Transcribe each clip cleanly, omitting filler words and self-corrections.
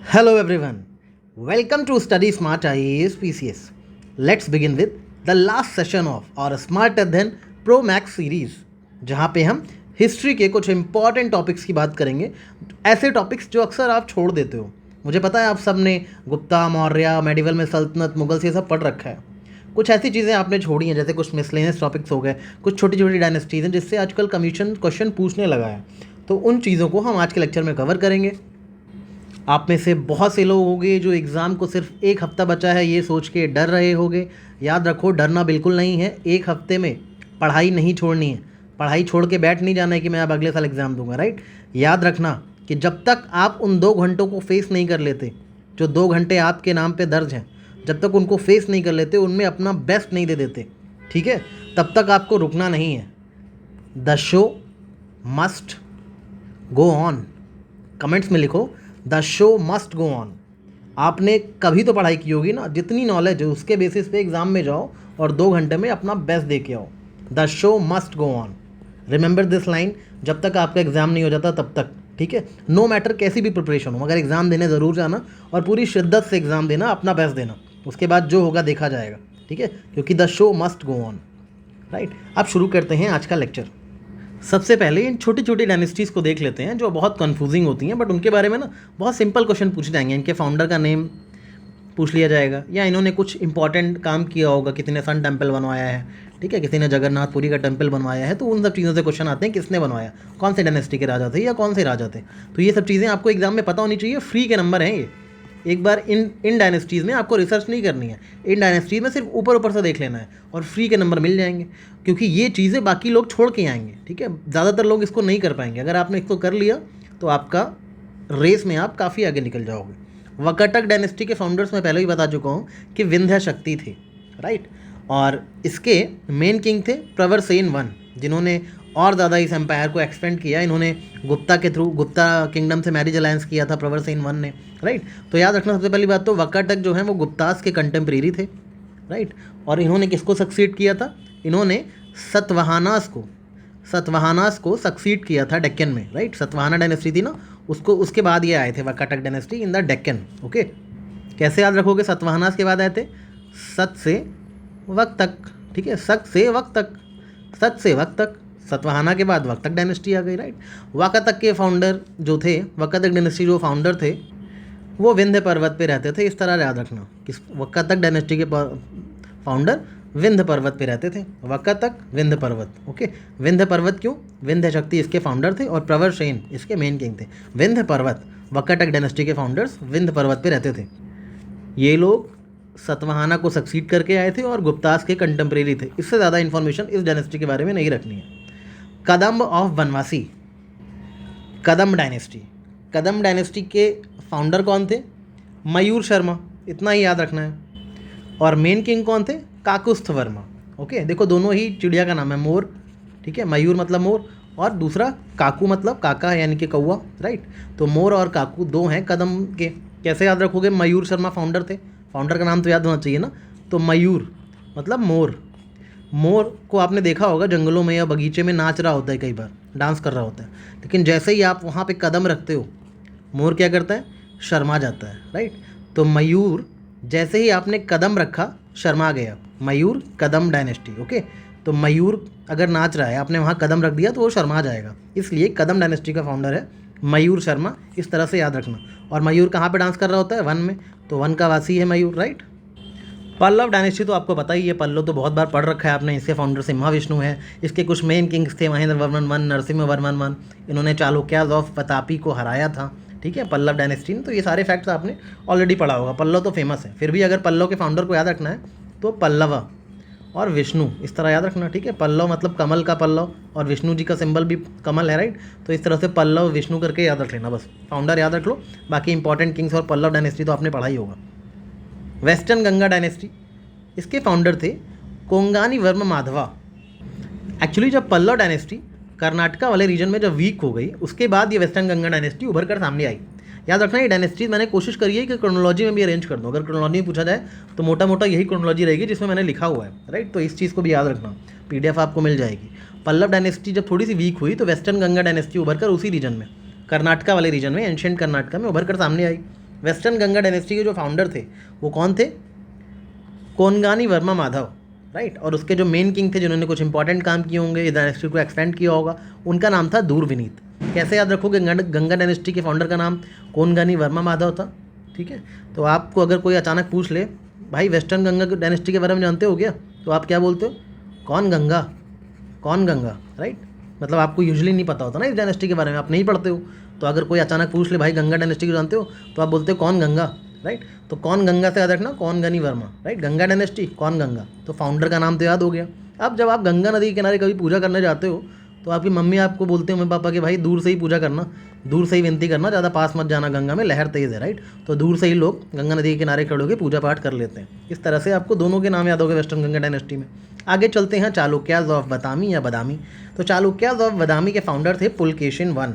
Hello everyone, welcome to Study Smart IAS PCS. Let's begin with the last session of our Smarter Than Pro Max series, जहाँ पे हम history के कुछ important topics की बात करेंगे, ऐसे टॉपिक्स जो अक्सर आप छोड़ देते हो। मुझे पता है आप सब ने गुप्ता, मौर्य, मेडिवल में सल्तनत, मुगल्स ये सब पढ़ रखा है। कुछ ऐसी चीज़ें आपने छोड़ी हैं, जैसे कुछ मिसलेनियस टॉपिक्स हो गए, कुछ छोटी छोटी डायनेस्टीज़ हैं जिससे आजकल कमीशन क्वेश्चन पूछने लगा है। तो उन चीज़ों को हम आज के लेक्चर में कवर करेंगे। आप में से बहुत से लोग होंगे जो एग्ज़ाम को सिर्फ एक हफ़्ता बचा है ये सोच के डर रहे होंगे। याद रखो, डरना बिल्कुल नहीं है। एक हफ्ते में पढ़ाई नहीं छोड़नी है, पढ़ाई छोड़ के बैठ नहीं जाना है कि मैं अब अगले साल एग्ज़ाम दूंगा, राइट। याद रखना कि जब तक आप उन 2 घंटों को फेस नहीं कर लेते, जो 2 घंटे आपके नाम पे दर्ज हैं, जब तक उनको फेस नहीं कर लेते, उनमें अपना बेस्ट नहीं दे देते, ठीक है, तब तक आपको रुकना नहीं है। The show must go on. Comments में लिखो, the show must go on. आपने कभी तो पढ़ाई की होगी ना, जितनी नॉलेज है उसके बेसिस पे एग्ज़ाम में जाओ और 2 घंटे में अपना बेस्ट दे के आओ। The show must go on. Remember this line, जब तक आपका एग्ज़ाम नहीं हो जाता तब तक, ठीक है। नो मैटर कैसी भी प्रिपरेशन हो, मगर एग्ज़ाम देने ज़रूर जाना और पूरी शिद्दत से एग्ज़ाम देना, अपना बेस्ट देना। उसके बाद जो होगा देखा जाएगा, ठीक है, क्योंकि the show must go on, right. अब शुरू करते हैं आज का लेक्चर। सबसे पहले इन छोटी छोटी डायनेस्टीज़ को देख लेते हैं जो बहुत कन्फ्यूजिंग होती हैं, बट उनके बारे में ना बहुत सिंपल क्वेश्चन पूछे जाएंगे। इनके फाउंडर का नेम पूछ लिया जाएगा, या इन्होंने कुछ इंपॉर्टेंट काम किया होगा, किसी ने सन टेम्पल बनवाया है, ठीक है, किसी ने जगन्नाथपुरी का टेम्पल बनवाया है, तो उन सब चीज़ों से क्वेश्चन आते हैं, किसने बनवाया, कौन से डायनेस्टी के राजा थे या कौन से राजा थे। तो ये सब चीज़ें आपको एग्जाम में पता होनी चाहिए। फ्री के नंबर हैं ये। एक बार इन डायनेस्टीज़ में आपको रिसर्च नहीं करनी है, इन डायनेस्टीज़ में सिर्फ ऊपर ऊपर से देख लेना है और फ्री के नंबर मिल जाएंगे, क्योंकि ये चीज़ें बाकी लोग छोड़ के आएंगे, ठीक है। ज़्यादातर लोग इसको नहीं कर पाएंगे। अगर आपने इसको कर लिया तो आपका रेस में आप काफ़ी आगे निकल जाओगे। वकाटक डायनेस्टी के फाउंडर्स में पहले ही बता चुका हूँ कि विंध्य शक्ति थे, राइट, और इसके मेन किंग थे प्रवरसेन वन, जिन्होंने और ज़्यादा इस एम्पायर को एक्सपेंड किया। इन्होंने गुप्ता के थ्रू गुप्ता किंगडम से मैरिज अलायंस किया था प्रवरसेन वन ने, राइट। तो याद रखना, सबसे पहली बात तो वकाटक जो है वो गुप्तास के कंटेम्प्रेरी थे, राइट। और इन्होंने किसको सक्सीड किया था? इन्होंने सतवाहानास को सक्सीड किया था डेक्कन में, राइट। सतवाहाना डायनेस्टी थी ना, उसको उसके बाद ये आए थे Vakataka dynasty in the Deccan. Okay, कैसे याद रखोगे? सतवाहानास के बाद आए थे सत से वक्त तक, ठीक है, सत से वक्त तक। सतवाहाना के बाद वकाटक डायनेस्टी आ गई, राइट। वकाटक के फाउंडर जो थे, वकाटक डायनेस्टी जो फाउंडर थे, वो विंध्य पर्वत पे रहते थे। इस तरह याद रखना कि वकाटक डायनेस्टी के फाउंडर विंध्य पर्वत पे रहते थे। वकाटक, विंध्य पर्वत, ओके। विंध्य पर्वत क्यों? विंध्य शक्ति इसके फाउंडर थे और प्रवरसेन इसके मेन किंग थे। विंध्य पर्वत, वकाटक डायनेस्टी के फाउंडर्स विंध्य पर्वत पे रहते थे। ये लोग सतवाहाना को सक्सीड करके आए थे और गुप्तास के कंटेम्प्रेरी थे। इससे ज़्यादा इन्फॉर्मेशन इस डायनेस्टी के बारे में नहीं रखनी है। कदम्ब ऑफ बनवासी, कदम्ब डायनेस्टी के फाउंडर कौन थे? मयूर शर्मा, इतना ही याद रखना है। और मेन किंग कौन थे? काकुस्थ वर्मा। ओके, देखो दोनों ही चिड़िया का नाम है, मोर, ठीक है। मयूर मतलब मोर और दूसरा काकू मतलब काका, यानी कि कौवा, राइट। तो मोर और काकू दो हैं कदम्ब के। कैसे याद रखोगे? मयूर शर्मा फाउंडर थे, फाउंडर का नाम तो याद होना चाहिए ना। तो मयूर मतलब मोर। मोर को आपने देखा होगा जंगलों में या बगीचे में नाच रहा होता है, कई बार डांस कर रहा होता है, लेकिन जैसे ही आप वहाँ पे कदम रखते हो, मोर क्या करता है? शर्मा जाता है, राइट। तो मयूर, जैसे ही आपने कदम रखा, शर्मा गया। मयूर कदम डायनेस्टी, ओके। तो मयूर अगर नाच रहा है, आपने वहाँ कदम रख दिया तो वो शर्मा जाएगा, इसलिए कदम डायनेस्टी का फाउंडर है मयूर शर्मा। इस तरह से याद रखना। और मयूर कहाँ पे डांस कर रहा होता है? वन में। तो वन का वासी है मयूर, राइट। पल्लव डायनेस्टी तो आपको पता ही है, पल्लव तो बहुत बार पढ़ रखा है आपने। इसके फाउंडर सिम्हा विष्णु है। इसके कुछ मेन किंग्स थे, महेंद्र वर्मन वन, नरसिम्हा वर्मन वन। इन्होंने चालुक्याज ऑफ प्रतापी को हराया था, ठीक है, पल्लव डायनेस्टी ने। तो ये सारे फैक्ट्स आपने ऑलरेडी पढ़ा होगा। पल्लव तो फेमस है, फिर भी अगर पल्लव के फाउंडर को याद रखना है तो पल्लव और विष्णु, इस तरह याद रखना, ठीक है। पल्लव मतलब कमल का पल्लव, और विष्णु जी का सिंबल भी कमल है, राइट। तो इस तरह से पल्लव विष्णु करके याद रख लेना, बस फाउंडर याद रख लो। बाकी इंपॉर्टेंट किंग्स और पल्लव डायनेस्टी तो आपने पढ़ा ही होगा। वेस्टर्न गंगा डायनेस्टी, इसके फाउंडर थे कोंगानी वर्मा माधवा। एक्चुअली जब पल्लव डायनेस्टी कर्नाटका वाले रीजन में जब वीक हो गई, उसके बाद ये वेस्टर्न गंगा डायनेस्टी उभर कर सामने आई। याद रखना, ये डायनेस्टी मैंने कोशिश करी है कि क्रोनोलॉजी में भी अरेंज कर दूँ। अगर क्रोनोलॉजी में पूछा जाए तो मोटा मोटा यही क्रोनोलॉजी रहेगी जिसमें मैंने लिखा हुआ है, राइट। तो इस चीज़ को भी याद रखना, PDF आपको मिल जाएगी। पल्लव डायनेस्टी जब थोड़ी सी वीक हुई तो वेस्टर्न गंगा डायनेस्टी उभर कर उसी रीजन में, कर्नाटका वाले रीजन में, एंशिएंट कर्नाटका में उभर कर सामने आई। वेस्टर्न गंगा डायनेस्टी के जो फाउंडर थे वो कौन थे? कोनगानी वर्मा माधव, राइट। और उसके जो मेन किंग थे जिन्होंने कुछ इंपॉर्टेंट काम किए होंगे, इस डायनेस्टी को एक्सपेंड किया होगा, उनका नाम था दूरविनीत। कैसे याद रखोगे? गंगा डायनेस्टी के फाउंडर का नाम कोनगानी वर्मा माधव था, ठीक है। तो आपको अगर कोई अचानक पूछ ले भाई वेस्टर्न गंगा डायनेस्टी के बारे में जानते हो क्या, तो आप क्या बोलते हो? कौन गंगा, कौन गंगा, राइट। मतलब आपको यूजुअली नहीं पता होता ना इस डायनेस्टी के बारे में, आप नहीं पढ़ते हो। तो अगर कोई अचानक पूछ ले भाई गंगा डायनेस्टी को जानते हो, तो आप बोलते हो कौन गंगा, राइट। तो कौन गंगा से याद रखना, कोनगानी वर्मा, राइट। गंगा डायनेस्टी, कौन गंगा, तो फाउंडर का नाम तो याद हो गया। अब जब आप गंगा नदी के किनारे कभी पूजा करने जाते हो तो आपकी मम्मी आपको बोलते हो, मम्मी पापा कि भाई दूर से ही पूजा करना, दूर से ही विनती करना, ज़्यादा पास मत जाना, गंगा में लहर तेज़ है, राइट। तो दूर से ही लोग गंगा नदी के किनारे खड़े होकर पूजा पाठ कर लेते हैं। इस तरह से आपको दोनों के नाम याद हो गए वेस्टर्न गंगा डायनेस्टी में। आगे चलते हैं चालुक्याज ऑफ बदामी या बदामी। तो चालुक्याज ऑफ बदामी के फाउंडर थे पुलकेशिन वन।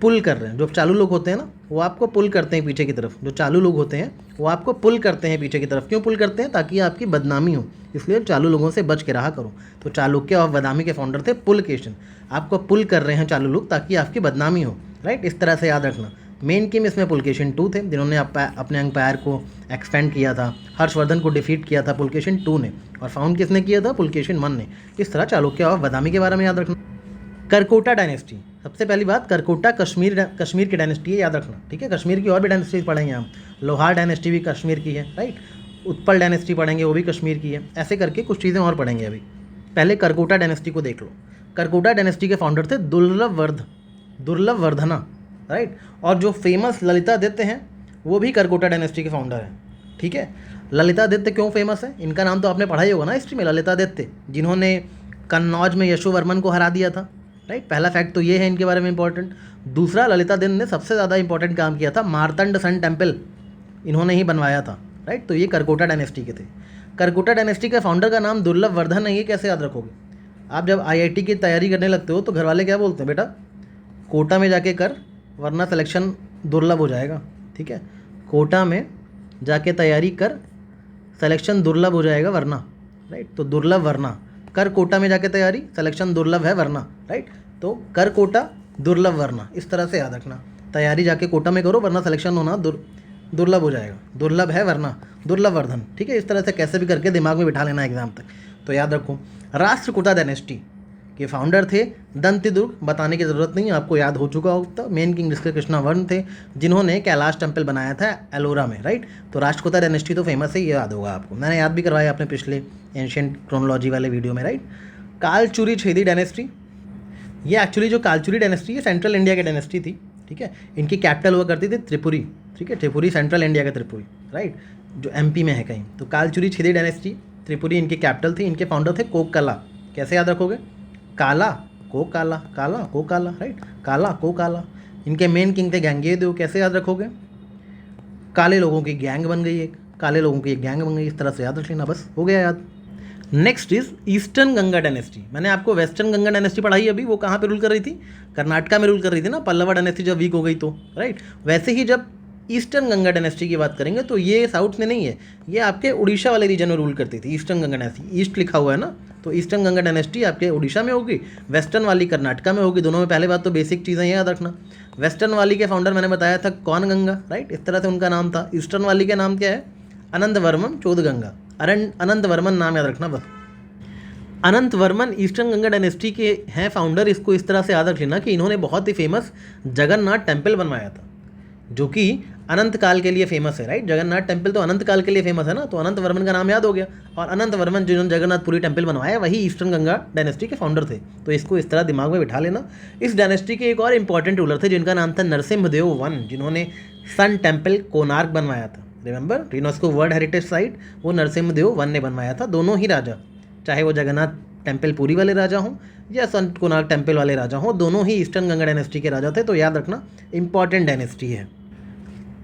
पुल कर रहे हैं, जो चालू लोग होते हैं ना वो आपको पुल करते हैं पीछे की तरफ, जो चालू लोग होते हैं वो आपको पुल करते हैं पीछे की तरफ। क्यों पुल करते हैं? ताकि आपकी बदनामी हो, इसलिए चालू लोगों से बच के रहा करो। तो चालुक्य ऑफ बदामी के फाउंडर थे पुलकेशिन। आपको पुल कर रहे हैं चालू लोग ताकि आपकी बदनामी हो, राइट। इस तरह से याद रखना। मेन किंग इसमें पुलकेशिन टू थे, जिन्होंने अपने एम्पायर को एक्सपेंड किया था। हर्षवर्धन को डिफीट किया था पुलकेशिन टू ने, और फाउंड किसने किया था? पुलकेशिन वन ने। इस तरह चालुक्य ऑफ बदामी के बारे में याद रखना। करकोटा डायनेस्टी, सबसे पहली बात, करकोटा कश्मीर की डायनेस्टी है, याद रखना, ठीक है। कश्मीर की और भी डायनेस्टीज पढ़ेंगे हम। लोहार डायनेस्टी भी कश्मीर की है, राइट। उत्पल डायनेस्टी पढ़ेंगे, वो भी कश्मीर की है। ऐसे करके कुछ चीज़ें और पढ़ेंगे अभी। पहले करकोटा डायनेस्टी को देख लो। करकोटा डायनेस्टी के फाउंडर थे दुर्लभवर्धना, राइट। और जो फेमस ललितादित्य हैं वो भी करकोटा डायनेस्टी के फाउंडर हैं, ठीक है। ललितादित्य क्यों फेमस है? इनका नाम तो आपने पढ़ा ही होगा ना हिस्ट्री में, ललितादित्य, जिन्होंने कन्नौज में यशोवर्मन को हरा दिया था, राइट। पहला फैक्ट तो ये है इनके बारे में इंपॉर्टेंट। दूसरा, ललितादित्य ने सबसे ज़्यादा इंपॉर्टेंट काम किया था, मार्तंड सन टेम्पल इन्होंने ही बनवाया था, राइट। तो ये करकोटा डायनेस्टी के थे। करकोटा डायनेस्टी के फाउंडर का नाम दुर्लभवर्धन है, ये कैसे याद रखोगे? आप जब आईआईटी की तैयारी करने लगते हो तो घर वाले क्या बोलते हैं, बेटा कोटा में जाके कर वरना सिलेक्शन दुर्लभ हो जाएगा, ठीक है। कोटा में जाके तैयारी कर, सिलेक्शन दुर्लभ हो जाएगा वरना, राइट। तो दुर्लभ वरना, कर कोटा में जाके तैयारी, सिलेक्शन दुर्लभ है वरना, राइट। तो कर कोटा, दुर्लभ वरना, इस तरह से याद रखना। तैयारी जाके कोटा में करो वरना सिलेक्शन होना दुर्लभ हो जाएगा, दुर्लभ है वरना दुर्लभवर्धन, ठीक है। इस तरह से कैसे भी करके दिमाग में बिठा लेना एग्जाम तक, तो याद रखो। राष्ट्रकूटा डायनेस्टी के फाउंडर थे दंतिदुर्ग, बताने की ज़रूरत नहीं, आपको याद हो चुका होगा। मेन किंग जिसके कृष्णावर्मन थे, जिन्होंने कैलाश टेम्पल बनाया था एलोरा में, राइट। तो राष्ट्रकूटा डायनेस्टी तो फेमस है, ये याद होगा आपको, मैंने याद भी करवाया अपने पिछले एंशिएंट क्रोनोलॉजी वाले वीडियो में, राइट। कालचुरी छेदी डायनेस्टी, ये एक्चुअली जो कालचुरी डायनेस्टी है सेंट्रल इंडिया की डायनेस्टी थी, ठीक है। इनकी कैपिटल हुआ करती थी त्रिपुरी, ठीक है। त्रिपुरी सेंट्रल इंडिया का त्रिपुरी, राइट, जो एमपी में है कहीं। तो कालचुरी छेदी डायनेस्टी, त्रिपुरी इनकी कैपिटल थी। इनके फाउंडर थे कोकला। कैसे याद रखोगे? काला को काला, काला को काला, राइट, काला को काला। इनके मेन किंग थे गैंगेदेव। कैसे याद रखोगे? काले लोगों की गैंग बन गई एक, काले लोगों की एक गैंग बन गई, इस तरह से याद रख लेना, बस हो गया याद। Next is eastern Ganga dynasty. मैंने आपको वेस्टर्न गंगा डायनेस्टी पढ़ाई अभी, वो कहाँ पे रूल कर रही थी? कर्नाटका में रूल कर रही थी ना, पल्लवा डायनेस्टी जब वीक हो गई तो, राइट। वैसे ही जब ईस्टर्न गंगा डायनेस्टी की बात करेंगे तो ये साउथ में नहीं है, ये आपके उड़ीसा वाले रीजन में रूल करती थी ईस्टर्न गंगा डायनेस्टी। ईस्ट लिखा हुआ है ना, तो ईस्टर्न गंगा डायनेस्टी आपके उड़ीसा में होगी, वेस्टर्न वाली कर्नाटका में होगी। दोनों में पहले बात तो बेसिक चीज़ें याद रखना। वेस्टर्न वाली के फाउंडर मैंने बताया था कौन गंगा, राइट, इस तरह से उनका नाम था। ईस्टर्न वाली का नाम क्या है? अनंत वर्मन चौदगंगा, अनंत वर्मन नाम याद रखना बस। अनंत वर्मन ईस्टर्न गंगा डायनेस्टी के हैं फाउंडर। इसको इस तरह से याद रख लेना कि इन्होंने बहुत ही फेमस जगन्नाथ टेम्पल बनवाया था, जो कि अनंत काल के लिए फेमस है, राइट। जगन्नाथ टेम्पल तो अनंत काल के लिए फेमस है ना, तो अनंत वर्मन का नाम याद हो गया। और अनंत वर्मन जिन्होंने जगन्नाथपुरी टेम्पल बनवाया वही ईस्टर्न गंगा डायनेस्टी के फाउंडर थे। तो इसको इस तरह दिमाग में बिठा लेना। इस डायनेस्टी के एक और इंपॉर्टेंट रूलर थे जिनका नाम था नरसिम्हदेव वन, जिन्होंने सन टेम्पल कोणार्क बनवाया था। Remember, UNESCO world heritage site वो नरसिम्हदेव वन ने बनवाया था। दोनों ही राजा, चाहे वो जगन्नाथ टेम्पल पुरी वाले राजा हों या सन कोणार्क टेम्पल वाले राजा हों, दोनों ही ईस्टर्न गंगा डायनेस्टी के राजा थे। तो याद रखना, इंपॉर्टेंट डायनेस्टी है।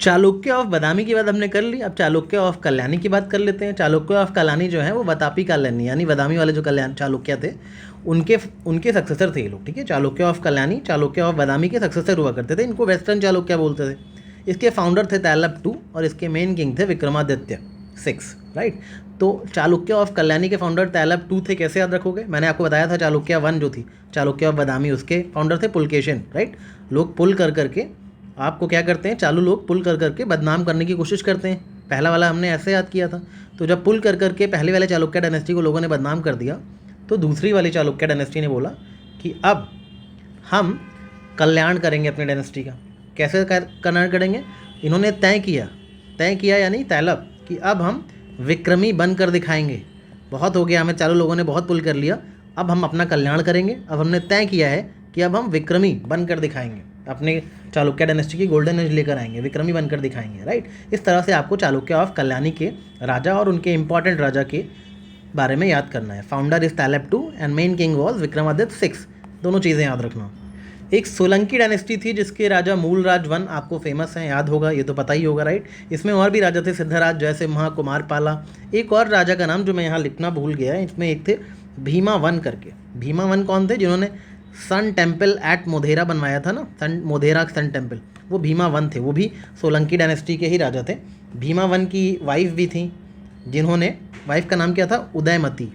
चालुक्य ऑफ बदामी की बात हमने कर ली, अब चालुक्य ऑफ कल्याणी की बात कर लेते हैं। चालुक्य ऑफ कल्याणी जो है वो बतापी कल्याणी, यानी बदामी वाले जो कल्याण चालुक्य थे उनके सक्सेसर थे ये लोग, ठीक है। चालुक्य ऑफ कल्याणी, चालुक्य ऑफ बदामी के सक्सेसर हुआ करते थे। इनको वेस्टर्न चालुक्य बोलते थे। इसके फाउंडर थे तैलप टू और इसके मेन किंग थे विक्रमादित्य 6, राइट। तो चालुक्य ऑफ कल्याणी के फाउंडर तैलप टू थे। कैसे याद रखोगे? मैंने आपको बताया था चालुक्य वन जो थी, चालुक्य ऑफ बदामी, उसके फाउंडर थे पुलकेशिन, राइट। लोग पुल कर करके आपको क्या करते हैं, चालू लोग पुल कर करके बदनाम करने की कोशिश करते हैं। पहला वाला हमने ऐसे याद किया था। तो जब पुल कर करके पहले वाले चालुक्य डायनेस्टी को लोगों ने बदनाम कर दिया, तो दूसरी वाली चालुक्य डायनेस्टी ने बोला कि अब हम कल्याण करेंगे अपने डायनेस्टी का। कैसे कल्याण करेंगे? इन्होंने तय किया यानी तैलब कि अब हम विक्रमी बनकर दिखाएंगे। बहुत हो गया, हमें चालू लोगों ने बहुत पुल कर लिया, अब हम अपना कल्याण करेंगे। अब हमने तय किया है कि अब हम विक्रमी बनकर दिखाएंगे, अपने चालुक्य डायनेस्टी की गोल्डन एज लेकर आएंगे, विक्रमी बनकर दिखाएंगे, राइट। इस तरह से आपको चालुक्य ऑफ कल्याणी के राजा और उनके इंपॉर्टेंट राजा के बारे में याद करना है। Founder is Tailap II and main king was Vikramaditya VI। दोनों चीज़ें याद रखना। एक सोलंकी डायनेस्टी थी जिसके राजा मूलराज I आपको फेमस हैं, याद होगा, ये तो पता ही होगा, राइट। इसमें और भी राजा थे, सिद्धराज, जयसिम्हा, कुमारपाला। एक और राजा का नाम जो मैं यहाँ लिखना भूल गया है, इसमें एक थे भीमा I करके। भीमा I कौन थे? जिन्होंने सन टेम्पल एट मोधेरा बनवाया था ना, मोधेरा सन टेम्पल, वो भीमा I थे। वो भी सोलंकी डायनेस्टी के ही राजा थे। भीमा I की वाइफ भी थी, जिन्होंने, वाइफ का नाम क्या था? उदयमती।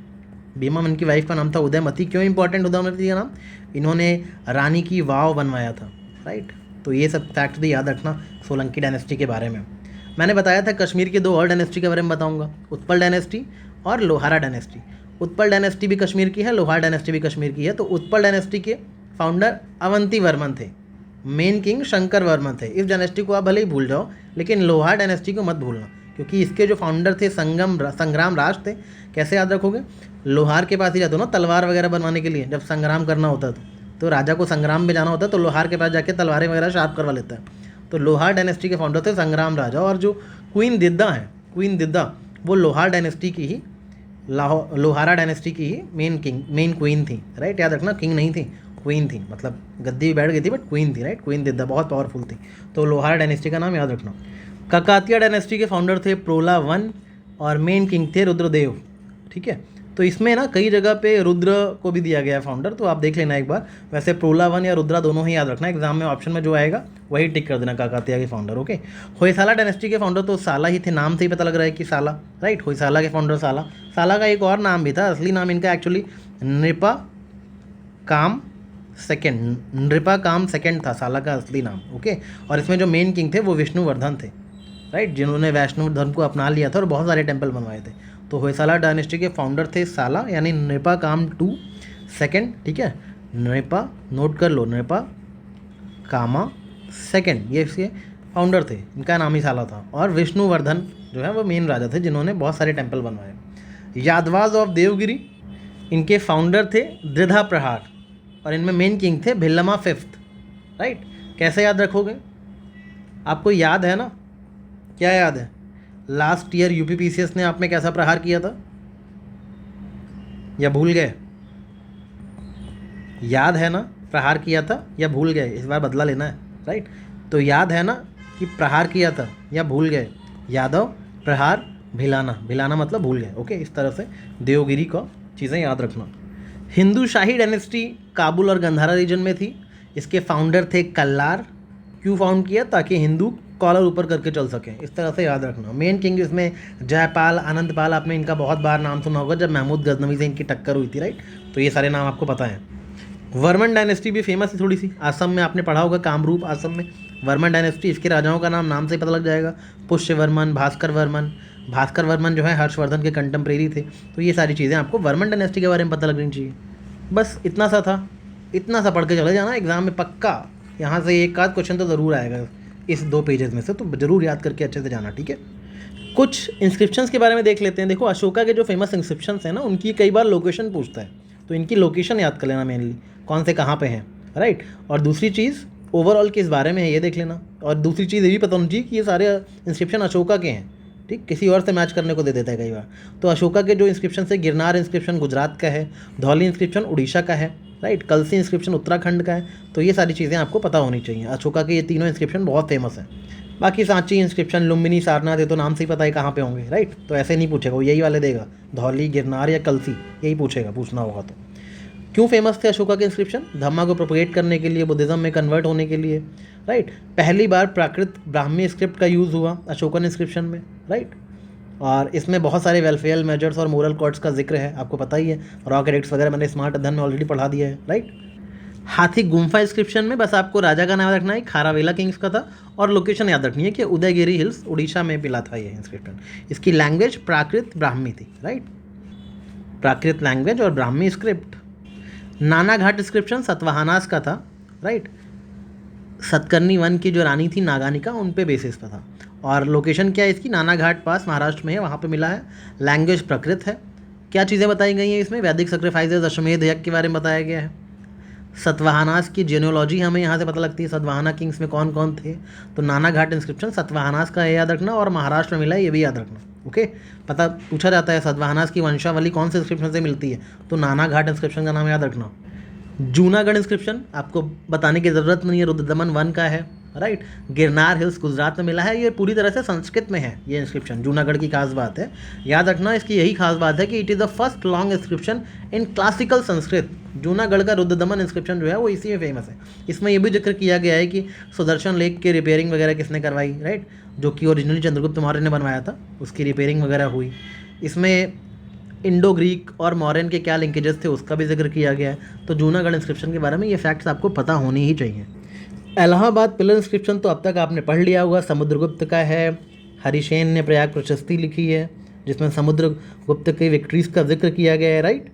भीमा I की वाइफ का नाम था उदयमती। क्यों इंपॉर्टेंट उदयमती का नाम? इन्होंने रानी की वाव बनवाया था, राइट। तो ये सब फैक्ट भी याद रखना सोलंकी डायनेस्टी के बारे में। मैंने बताया था कश्मीर के 2 और डायनेस्टी के बारे में बताऊंगा, उत्पल डायनेस्टी और लोहारा डायनेस्टी। उत्पल डायनेस्टी भी कश्मीर की है, लोहार डायनेस्टी भी कश्मीर की है। तो उत्पल डायनेस्टी के फाउंडर अवंती वर्मन थे, मेन किंग शंकर वर्मन थे। इस डायनेस्टी को आप भले ही भूल जाओ, लेकिन लोहार डायनेस्टी को मत भूलना, क्योंकि इसके जो फाउंडर थे संग्राम राज थे। कैसे याद रखोगे? लोहार के पास ही जाते हो ना तलवार वगैरह बनवाने के लिए, जब संग्राम करना होता है तो राजा को संग्राम में जाना होता है तो लोहार के पास जाके तलवारें वगैरह शार्प करवा लेता है। तो लोहार डायनेस्टी के फाउंडर थे संग्राम राजा। और जो क्वीन दिद्दा है, क्वीन दिद्दा, वो लोहार डायनेस्टी की ही, लोहारा डायनेस्टी की ही मेन क्वीन थी, राइट। याद रखना, किंग नहीं थी, क्वीन थी, मतलब गद्दी भी बैठ गई थी बट क्वीन थी, राइट। क्वीन दिद्दा बहुत पावरफुल थी। तो लोहारा डायनेस्टी का नाम याद रखना। ककातिया डायनेस्टी के फाउंडर थे प्रोला I और मेन किंग थे रुद्रदेव, ठीक है। तो इसमें ना कई जगह पे रुद्र को भी दिया गया है फाउंडर, तो आप देख लेना एक बार। वैसे प्रोला I या रुद्रा दोनों ही याद रखना, एग्जाम में ऑप्शन में जो आएगा वही टिक कर देना, काकातिया के फाउंडर, ओके। होयसाला डायनेस्टी के फाउंडर तो साला ही थे, नाम से ही पता लग रहा है कि साला, राइट। होयसाला के फाउंडर साला। साला का एक और नाम भी था, असली नाम इनका एक्चुअली नृपा काम सेकेंड था, साला का असली नाम, ओके। और इसमें जो मेन किंग थे वो विष्णुवर्धन थे, राइट, जिन्होंने वैष्णव धर्म को अपना लिया था और बहुत सारे टेंपल बनवाए थे। तो होयसाला डायनेस्टी के फाउंडर थे साला, यानी नृपा काम II, ठीक है। नृपा, नोट कर लो, नृपा कामा II, ये इसके फाउंडर थे, इनका नाम ही साला था। और विष्णुवर्धन जो है वो मेन राजा थे, जिन्होंने बहुत सारे टेंपल बनवाए। यादवाज ऑफ देवगिरी, इनके फाउंडर थे दृढ़ा प्रहार, और इनमें मेन किंग थे भिल्लमा V, राइट। कैसे याद रखोगे? आपको याद है ना, क्या याद है? लास्ट ईयर UPPCS ने आप में कैसा प्रहार किया था, या भूल गए? याद है ना प्रहार किया था या भूल गए? इस बार बदला लेना है, राइट। तो याद है ना कि प्रहार किया था या भूल गए? यादव प्रहार भिलाना मतलब भूल गए, ओके। इस तरह से देवगिरी का चीज़ें याद रखना। हिंदू शाही डायनेस्टी काबुल और गंधारा रीजन में थी। इसके फाउंडर थे कल्लार। क्यों फाउंड किया? ताकि हिंदू कॉलर ऊपर करके चल सकें, इस तरह से याद रखना। मेन किंग इसमें जयपाल, आनंदपाल, आपने इनका बहुत बार नाम सुना होगा जब महमूद गजनवी से इनकी टक्कर हुई थी, राइट। तो ये सारे नाम आपको पता है। वर्मन डायनेस्टी भी फेमस है थोड़ी सी, असम में आपने पढ़ा होगा, कामरूप असम में वर्मन डायनेस्टी। इसके राजाओं का नाम से ही पता लग जाएगा, पुष्यवर्मन, भास्कर वर्मन जो है हर्षवर्धन के कंटेम्प्रेरी थे। तो ये सारी चीज़ें आपको वर्मन डायनेस्टी के बारे में पता लगनी चाहिए। बस इतना सा था, इतना सा पढ़ के चले जाना, एग्जाम में पक्का यहाँ से एक आध क्वेश्चन तो ज़रूर आएगा इस 2 पेजेस में से, तो ज़रूर याद करके अच्छे से जाना, ठीक है। कुछ इंस्क्रिप्शंस के बारे में देख लेते हैं। देखो, अशोका के जो फेमस इंस्क्रिप्शंस हैं ना, उनकी कई बार लोकेशन पूछता है, तो इनकी लोकेशन याद कर लेना, मेनली कौन से कहाँ पे हैं, राइट। और दूसरी चीज़ ओवरऑल किस बारे में है ये देख लेना। और दूसरी चीज़ ये भी पता होनी चाहिए कि ये सारे इंस्क्रिप्शन अशोका के हैं, ठीक। किसी और से मैच करने को दे देता है कई बार। तो अशोका के जो इंस्क्रिप्शन है, गिरनार इंस्क्रिप्शन गुजरात का है, धौली इंस्क्रिप्शन उड़ीसा का है, राइट, कलसी इंस्क्रिप्शन उत्तराखंड का है। तो ये सारी चीज़ें आपको पता होनी चाहिए। अशोका के ये तीनों इंस्क्रिप्शन बहुत फेमस हैं। बाकी सांची इंस्क्रिप्शन, लुम्बिनी, सारनाथ, ये तो नाम से ही पता है कहाँ पे होंगे, राइट। तो ऐसे नहीं पूछेगा, वो यही वाले देगा, धौली, गिरनार या कलसी, यही पूछेगा, पूछना होगा तो। क्यों फेमस थे अशोका के इंस्क्रिप्शन? धम्मा को प्रोपगेट करने के लिए, बुद्धिज़्म में कन्वर्ट होने के लिए, राइट। पहली बार प्राकृत ब्राह्मी स्क्रिप्ट का यूज़ हुआ अशोकन इंस्क्रिप्शन में, राइट। और इसमें बहुत सारे वेलफेयर मेजर्स और मोरल कोड्स का जिक्र है, आपको पता ही है। रॉक एडिक्ट्स वगैरह मैंने स्मार्ट अध्ययन में ऑलरेडी पढ़ा दिया है, राइट। हाथी गुम्फा इंस्क्रिप्शन में बस आपको राजा का नाम रखना है, खारावेला किंग्स का था, और लोकेशन याद रखनी है कि उदयगिरी हिल्स उड़ीसा में मिला था ये इंस्क्रिप्शन। इसकी लैंग्वेज प्राकृत ब्राह्मी थी, राइट, प्राकृत लैंग्वेज और ब्राह्मी स्क्रिप्ट। नाना घाट इंस्क्रिप्शन सतवाहनास का था, राइट, सतकर्णी वन की जो रानी थी नागानिका, उन पे बेसिस पर था। और लोकेशन क्या है इसकी, नाना घाट पास महाराष्ट्र में है, वहाँ पे मिला है। लैंग्वेज प्रकृत है। क्या चीज़ें बताई गई हैं इसमें, वैदिक सेक्रीफाइसेस, अश्वमेध यज्ञ के बारे में बताया गया है। सतवाहनास की जेनोलॉजी हमें यहाँ से पता लगती है, सतवाहना किंग्स में कौन कौन थे। तो नाना घाट इंस्क्रिप्शन सतवाहनास का है, याद रखना, और महाराष्ट्र में मिला है, ये भी याद रखना। ओके, पता पूछा जाता है सतवाहनास की वंशावली कौन से इंस्क्रिप्शन से मिलती है, तो नाना घाट इंस्क्रिप्शन का नाम याद रखना। जूनागढ़ इंस्क्रिप्शन आपको बताने की ज़रूरत नहीं है, रुद्रदमन वन का है, राइट, गिरनार हिल्स गुजरात में मिला है। ये पूरी तरह से संस्कृत में है ये इंस्क्रिप्शन। जूनागढ़ की खास बात है, याद रखना इसकी यही खास बात है कि it is the first long inscription in classical Sanskrit. Junagadh का रुद्रदमन इंस्क्रिप्शन जो है वो इसी में फेमस है। इसमें ये भी जिक्र किया गया है कि सुदर्शन लेक की रिपेयरिंग वगैरह किसने करवाई, राइट, जो कि ओरिजिनली चंद्रगुप्त मौर्य ने बनवाया था, उसकी रिपेयरिंग वगैरह हुई। इसमें इंडो ग्रीक और मॉर्यन के क्या लिंकेजेस थे उसका भी जिक्र किया गया है। तो जूनागढ़ इंस्क्रिप्शन के बारे में ये फैक्ट्स आपको पता होनी ही चाहिए। इलाहाबाद पिलर इंस्क्रिप्शन तो अब तक आपने पढ़ लिया होगा, समुद्रगुप्त का है। हरिसेन ने प्रयाग प्रशस्ति लिखी है जिसमें समुद्रगुप्त की विक्ट्रीज का जिक्र किया गया है, right.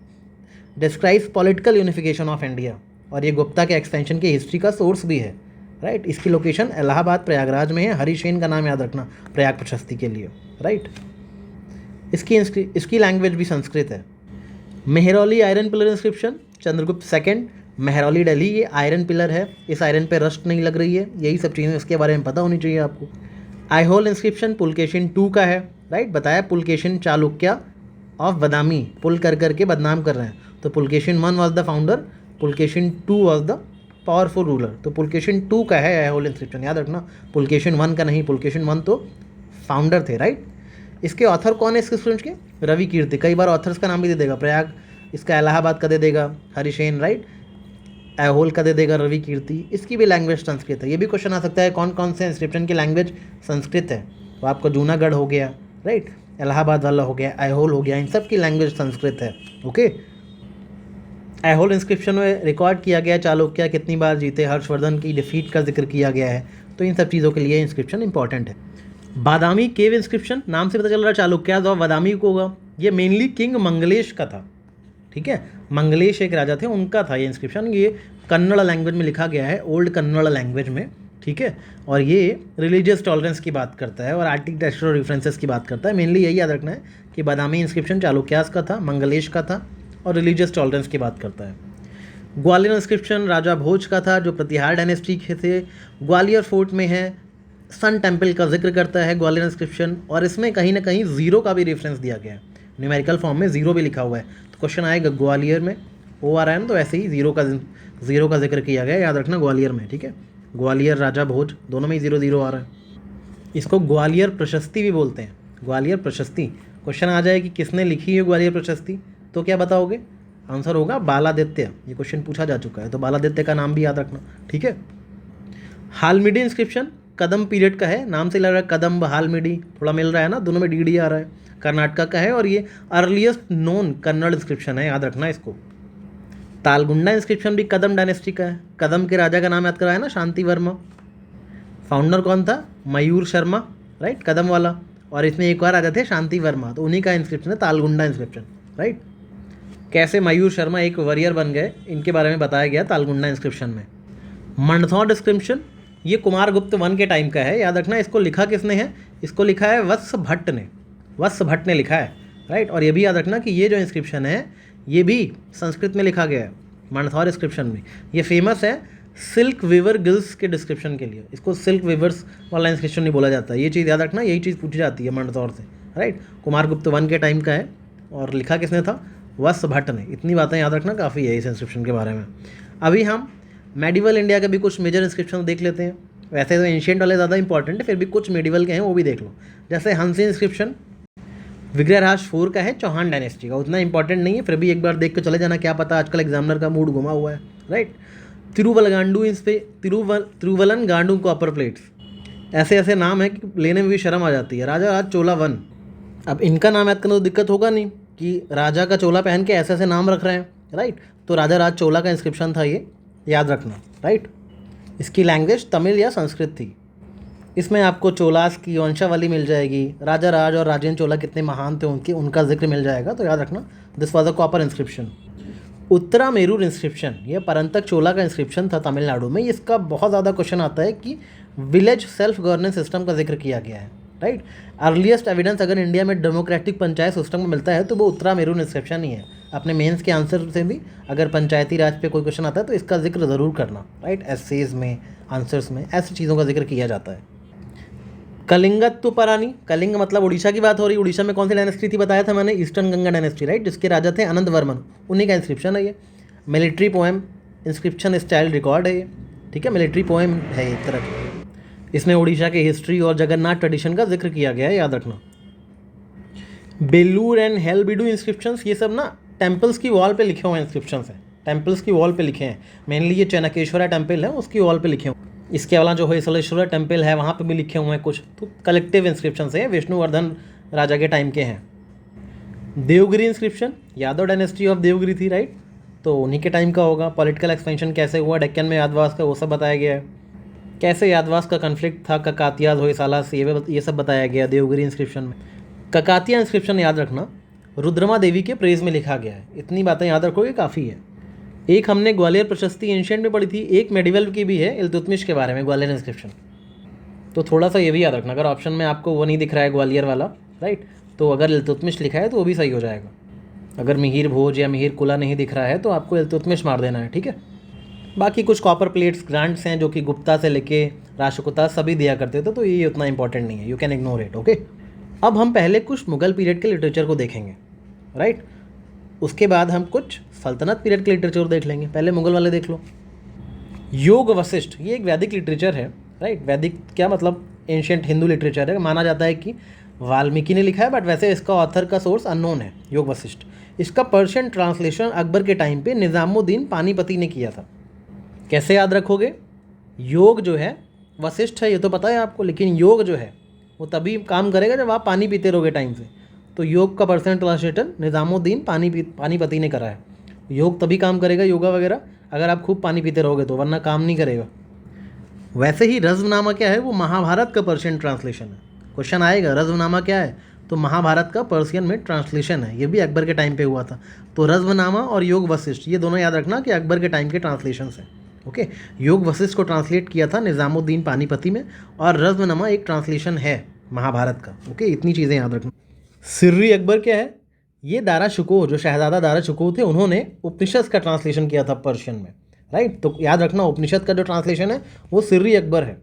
Describes political unification of India, और ये गुप्ता के एक्सपेंशन की हिस्ट्री का सोर्स भी है, राइट। इसकी लोकेशन इलाहाबाद प्रयागराज में है। हरिसेन का नाम याद रखना प्रयाग प्रशस्ति के लिए, राइट। इसकी लैंग्वेज भी संस्कृत है। Mehrauli iron pillar inscription Chandragupta second, Mehrauli Delhi, ये आयरन पिलर है। इस आयरन पे रस्ट नहीं लग रही है, यही सब चीज़ें इसके बारे में पता होनी चाहिए आपको। आईहोल इंस्क्रिप्शन पुलकेशिन 2 का है, राइट, बताया पुलकेशिन चालुक्य ऑफ बदामी, पुल कर करके बदनाम कर रहे हैं। तो Pulakeshin 1 was the founder, Pulakeshin 2 was the powerful ruler. तो पुलकेशिन 2 का है आईहोल इंस्क्रिप्शन, याद रखना, पुलकेशिन 1 का नहीं। पुलकेशिन 1 तो फाउंडर थे, राइट। इसके ऑथर कौन है इसके के, रवि कीर्ति। कई बार ऑथर्स का नाम भी दे देगा, प्रयाग इसका इलाहाबाद का दे देगा हरिसेन, राइट, ऐहोल का दे देगा रवि कीर्ति। इसकी भी लैंग्वेज संस्कृत है। ये भी क्वेश्चन आ सकता है कौन कौन से इंस्क्रिप्शन की लैंग्वेज संस्कृत है। तो आपका जूनागढ़ हो गया, राइट, इलाहाबाद वाला हो गया, ऐहोल हो गया, इन सब की लैंग्वेज संस्कृत है। ओके, ऐहोल इंस्क्रिप्शन में रिकॉर्ड किया गया चालुक्य कितनी बार जीते, हर्षवर्धन की डिफीट का जिक्र किया गया है। तो इन सब चीज़ों के लिए इंस्क्रिप्शन इंपॉर्टेंट है। बादामी केव इंस्क्रिप्शन, नाम से पता चल रहा है चालुक्य और बादामी को होगा। ये मेनली किंग मंगलेश का था, ठीक है, मंगलेश एक राजा थे, उनका था ये इंस्क्रिप्शन। ये कन्नड़ लैंग्वेज में लिखा गया है, ओल्ड कन्नड़ लैंग्वेज में, ठीक है। और ये रिलीजियस टॉलरेंस की बात करता है और आर्टिक टेक्सचुरल रेफरेंसेस की बात करता है। मेनली यही याद रखना है कि बादामी इंस्क्रिप्शन चालुक्यास का था, मंगलेश का था, और रिलीजियस टॉलरेंस की बात करता है। ग्वालियर इंस्क्रिप्शन राजा भोज का था, जो प्रतिहार डायनेस्टी के थे, ग्वालियर फोर्ट में है। सन टेम्पल का जिक्र करता है ग्वालियर इंस्क्रिप्शन, और इसमें कहीं ना कहीं ज़ीरो का भी रेफरेंस दिया गया है, न्यूमेरिकल फॉर्म में ज़ीरो भी लिखा हुआ है। तो क्वेश्चन आएगा ग्वालियर में ओ आ रहा है ना, तो ऐसे ही ज़ीरो का जिक्र किया गया है, याद रखना ग्वालियर में, ठीक है। ग्वालियर राजा भोज दोनों में ही 0-0 आ रहा है। इसको ग्वालियर प्रशस्ति भी बोलते हैं, ग्वालियर प्रशस्ति। क्वेश्चन आ जाए कि किसने लिखी है ग्वालियर प्रशस्ति, तो क्या बताओगे, आंसर होगा बालादित्य। ये क्वेश्चन पूछा जा चुका है, तो बालादित्य का नाम भी याद रखना, ठीक है। हालमिडी इंस्क्रिप्शन कदम पीरियड का है, नाम से लग रहा है कदम्ब हालमिडी, थोड़ा मिल रहा है ना, दोनों में डी आ रहा है। कर्नाटका का है और ये अर्लीस्ट नोन कन्नड़ इंस्क्रिप्शन है, याद रखना इसको। तालगुंडा इंस्क्रिप्शन भी कदम डायनेस्टी का है। कदम के राजा का नाम याद कराया ना, शांति वर्मा। फाउंडर कौन था, मयूर शर्मा, राइट, कदम वाला। और इसमें एक और राजा थे शांति वर्मा, तो उन्हीं का इंस्क्रिप्शन है तालगुंडा इंस्क्रिप्शन, राइट। कैसे मयूर शर्मा एक वॉरियर बन गए, इनके बारे में बताया गया तालगुंडा इंस्क्रिप्शन में। मंडथौर इंस्क्रिप्शन ये कुमारगुप्त 1 के टाइम का है, याद रखना। इसको लिखा किसने है, इसको लिखा है वत्स भट्ट ने, वत्स भट्ट ने लिखा है, राइट। और ये भी याद रखना कि ये जो इंस्क्रिप्शन है ये भी संस्कृत में लिखा गया है, मंडथौर इंस्क्रिप्शन में। ये फेमस है सिल्क विवर गिल्स के डिस्क्रिप्शन के लिए, इसको सिल्क विवर्स वाला इंस्क्रिप्शन नहीं बोला जाता। ये चीज़ याद रखना, यही चीज़ पूछी जाती है मंडथौर से, राइट। कुमारगुप्त 1 के टाइम का है और लिखा किसने था, वत्स भट्ट ने। इतनी बातें याद रखना काफ़ी है इस इंस्क्रिप्शन के बारे में। अभी हम मेडिवल इंडिया के भी कुछ मेजर इंस्क्रिप्शन देख लेते हैं। वैसे तो एंशिएंट वाले ज़्यादा इंपॉर्टेंट है, फिर भी कुछ मेडिवल के हैं वो भी देख लो। जैसे हंसी इंस्क्रिप्शन विग्रहराज 4 का है, चौहान डायनेस्टी का, उतना इंपॉर्टेंट नहीं है, फिर भी एक बार देख के चले जाना, क्या पता आजकल एग्जामिनर का मूड घुमा हुआ है, राइट। तिरुवलगांडू इस पे तिरुवलन गांडू कॉपर प्लेट्स, ऐसे ऐसे नाम है कि लेने में भी शर्म आ जाती है। राजा राज चोला 1, अब इनका नाम याद करना तो दिक्कत होगा नहीं कि राजा का चोला पहन के ऐसे ऐसे नाम रख रहे हैं, राइट। तो राजा राज चोला का इंस्क्रिप्शन था ये, याद रखना, राइट। इसकी लैंग्वेज तमिल या संस्कृत थी। इसमें आपको चोलास की वंशावली मिल जाएगी, राजा राज और राजेंद्र चोला कितने महान थे उनका जिक्र मिल जाएगा। तो याद रखना this was a copper inscription. Uttara Merur inscription, यह परंतक चोला का इंस्क्रिप्शन था तमिलनाडु में। इसका बहुत ज़्यादा क्वेश्चन आता है कि विलेज सेल्फ गवर्नेंस सिस्टम का जिक्र किया गया है, राइट। अर्लीस्ट एविडेंस अगर इंडिया में डेमोक्रेटिक पंचायत सिस्टम में मिलता है तो वो उत्तरा मेरूर इंस्क्रिप्शन ही है। अपने मेंस के आंसर से भी अगर पंचायती राज पे कोई क्वेश्चन आता है तो इसका जिक्र ज़रूर करना, राइट। एसेज में, आंसर्स में ऐसी चीज़ों का जिक्र किया जाता है। कलिंगत्तुपरानी, कलिंग मतलब उड़ीसा की बात हो रही है। उड़ीसा में कौन सी डायनेस्टी थी बताया था मैंने, ईस्टर्न गंगा डायनेस्टी, राइट, जिसके राजा थे अनंत वर्मन, उन्हीं का इंस्क्रिप्शन है ये। Military poem inscription style record है ये, ठीक है, मिलिट्री पोएम है एक तरह की। इसमें उड़ीसा के हिस्ट्री और जगन्नाथ ट्रेडिशन का जिक्र किया गया है, याद रखना। बेलूर एंड हेलबिडू इंस्क्रिप्शंस, ये सब ना टेम्पल्स की वॉल पे लिखे हुए इंस्क्रिप्शंस हैं, टेम्पल्स की वॉल पे लिखे हैं। मेनली ये चनकेश्वरा टेम्पल है उसकी वॉल पे लिखे हुए। इसके अलावा जो होयसलेश्वरा टेम्पल है वहाँ पे भी लिखे हुए हैं कुछ। तो कलेक्टिव इंस्क्रिप्शंस हैं, विष्णुवर्धन राजा के टाइम के हैं। Devagiri inscription, Yadav dynasty of Devagiri थी, राइट, तो उन्हीं के टाइम का होगा। पॉलिटिकल एक्सपेंशन कैसे हुआ डेक्कन में यादवास का, वो सब बताया गया है। कैसे यादवास का कन्फ्लिक्ट था ककातिया होयसाला से, ये सब बताया गया देवगिरी इंस्क्रिप्शन में। ककातिया इंस्क्रिप्शन याद रखना रुद्रमा देवी के प्रेज में लिखा गया है। इतनी बातें याद रखोगे काफ़ी है। एक हमने ग्वालियर प्रशस्ति एंशिएंट में पढ़ी थी, एक मेडिवल की भी है इल्तुतमिश के बारे में, ग्वालियर इंस्क्रिप्शन। तो थोड़ा सा ये भी याद रखना, अगर ऑप्शन में आपको वो नहीं दिख रहा है ग्वालियर वाला, राइट, तो अगर इल्तुतमिश लिखा है तो वो भी सही हो जाएगा। अगर मिहिर भोज या मिहिर कुला नहीं दिख रहा है तो आपको इल्तुतमिश मार देना है, ठीक है। बाकी कुछ कॉपर प्लेट्स ग्रांट्स हैं जो कि गुप्ता से लेके राष्ट्रकूता सभी दिया करते थे, तो ये उतना इंपॉर्टेंट नहीं है, you can ignore it, okay. अब हम पहले कुछ मुगल पीरियड के लिटरेचर को देखेंगे, राइट। उसके बाद हम कुछ सल्तनत पीरियड के लिटरेचर देख लेंगे। पहले मुगल वाले देख लो। योग वशिष्ठ, ये एक वैदिक लिटरेचर है, राइट। वैदिक क्या मतलब, एंशिएंट हिंदू लिटरेचर है। माना जाता है कि वाल्मीकि ने लिखा है, बट वैसे इसका ऑथर का सोर्स अननोन है, योग वशिष्ठ। इसका पर्शियन ट्रांसलेशन अकबर के टाइम पे निज़ामुद्दीन पानीपति ने किया था। कैसे याद रखोगे, योग जो है वशिष्ठ है ये तो पता है आपको, लेकिन योग जो है वो तभी काम करेगा जब आप पानी पीते रहोगे टाइम से। तो योग का पर्शियन ट्रांसलेशन निज़ामुद्दीन पानीपति ने करा है। योग तभी काम करेगा, योगा वगैरह, अगर आप खूब पानी पीते रहोगे तो, वरना काम नहीं करेगा। वैसे ही रज़्मनामा क्या है, वो महाभारत का पर्शियन ट्रांसलेशन है। क्वेश्चन आएगा रज़्मनामा क्या है, तो महाभारत का पर्शियन में ट्रांसलेशन है। ये भी अकबर के टाइम पे हुआ था। तो रज़्मनामा और योग वशिष्ठ ये दोनों याद रखना कि अकबर के टाइम के ट्रांसलेशंस हैं, ओके। योग वशिष्ठ को ट्रांसलेट किया था निज़ामुद्दीन पानीपति में, और रज़्मनामा एक ट्रांसलेशन है महाभारत का, ओके। इतनी चीज़ें याद रखना। सिर्री अकबर क्या है, ये दारा शुकोह, जो शहजादा दारा शुकोह थे, उन्होंने उपनिषद का ट्रांसलेशन किया था पर्शियन में, राइट। तो याद रखना उपनिषद का जो ट्रांसलेशन है वो सिर्री अकबर है।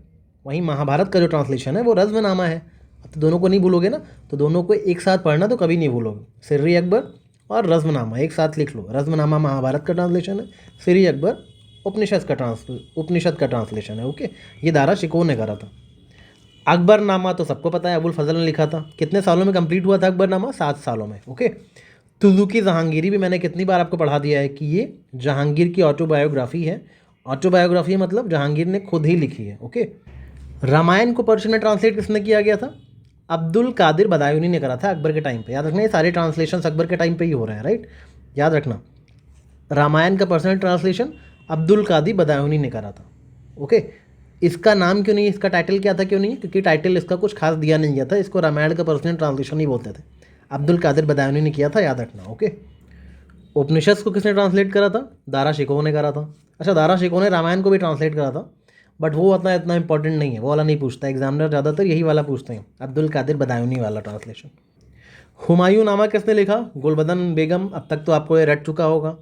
वहीं महाभारत का जो ट्रांसलेशन है वो रज़्मनामा है। तो दोनों को नहीं भूलोगे ना, तो दोनों को एक साथ पढ़ना तो कभी नहीं भूलोगे। सिर्री अकबर और रज़्मनामा एक साथ लिख लो। रज़्मनामा महाभारत का ट्रांसलेशन है, सिर्री अकबर उपनिषद का ट्रांसलेशन है, ओके। ये दारा शिकोह ने करा था। अकबरनामा तो सबको पता है, अबुल फजल ने लिखा था। कितने सालों में कंप्लीट हुआ था अकबरनामा, 7 सालों में, ओके। तुज़ुकी जहांगीरी भी मैंने कितनी बार आपको पढ़ा दिया है कि ये जहांगीर की ऑटोबायोग्राफी है। ऑटोबायोग्राफी मतलब जहांगीर ने खुद ही लिखी है, ओके। रामायण को पर्शियन में ट्रांसलेट किसने किया गया था, अब्दुल कादिर बदायूनी ने करा था अकबर के टाइम पे। याद रखना ये सारे ट्रांसलेशन अकबर के टाइम पे ही हो रहे हैं, राइट, याद रखना। रामायण का पर्शियन ट्रांसलेशन अब्दुल कादिर बदायूनी ने करा था, ओके। इसका नाम क्यों नहीं, इसका टाइटल क्या था, क्यों नहीं, क्योंकि टाइटल इसका कुछ खास दिया नहीं गया था। इसको रामायण का पर्शियन ट्रांसलेशन ही बोलते थे। अब्दुल कादिर बदायूनी ने किया था, याद रखना, ओके। उपनिषद को किसने ट्रांसलेट करा था, दारा शिकोह ने करा था। अच्छा, दारा शिकोह ने रामायण को भी ट्रांसलेट करा था, बट वो इतना इंपॉर्टेंट नहीं है, वो वाला नहीं पूछता एग्जामिनर, ज़्यादातर यही वाला पूछते हैं, अब्दुल कादिर बदायूनी वाला ट्रांसलेशन। हुमायूं नामा किसने लिखा, गुलबदन बेगम, अब तक तो आपको ये रट चुका होगा।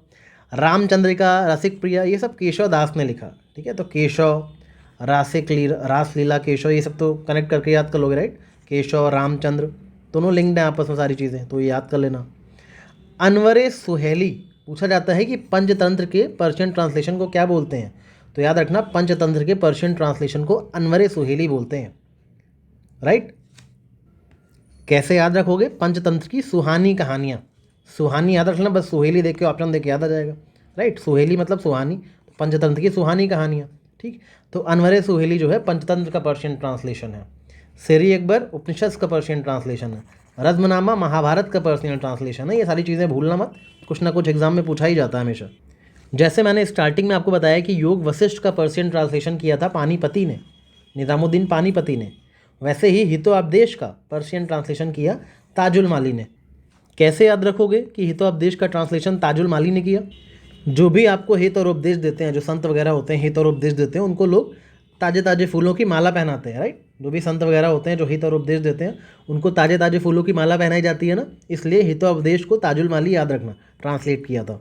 रामचंद्रिका, रसिक प्रिया, ये सब केशव दास ने लिखा, ठीक है। तो केशव, रासलीला केशव, ये सब तो कनेक्ट करके याद कर लोगे, राइट। केशव, रामचंद्र दोनों लिंक्ड हैं आपस में सारी चीज़ें, तो ये याद कर लेना। अनवरे सुहेली, पूछा जाता है कि पंचतंत्र के पर्शियन ट्रांसलेशन को क्या बोलते हैं, तो याद रखना पंचतंत्र के पर्शियन ट्रांसलेशन को अनवरे सुहेली बोलते हैं, राइट। कैसे याद रखोगे, पंचतंत्र की सुहानी कहानियाँ, सुहानी याद रखना, बस सुहेली देख के ऑप्शन देख के याद आ जाएगा, राइट। सुहेली मतलब सुहानी, पंचतंत्र की सुहानी कहानियाँ, ठीक। तो अनवरे सुहेली जो है पंचतंत्र का पर्शियन ट्रांसलेशन है। सिर्री अकबर उपनिषद का पर्शियन ट्रांसलेशन है। रज़्मनामा महाभारत का पर्शियन ट्रांसलेशन है। ये सारी चीज़ें भूलना मत, कुछ ना कुछ एग्जाम में पूछा ही जाता है हमेशा। जैसे मैंने स्टार्टिंग में आपको बताया कि योग वशिष्ठ का पर्शियन ट्रांसलेशन किया था पानीपति ने, निज़ामुद्दीन पानीपति ने, वैसे ही हितोपदेश का पर्शियन ट्रांसलेशन किया ताजुल माली ने। कैसे याद रखोगे कि हितोपदेश का ट्रांसलेशन ताजुल माली ने किया? जो भी आपको हित और उपदेश देते हैं, जो संत वगैरह होते हैं हित और उपदेश देते हैं, उनको लोग ताजे ताजे फूलों की माला पहनाते हैं, राइट। जो भी संत वगैरह होते हैं जो हित और उपदेश देते हैं उनको ताजे ताजे फूलों की माला पहनाई जाती है ना, इसलिए हितोपदेश को ताजुल माली याद रखना, ट्रांसलेट किया था।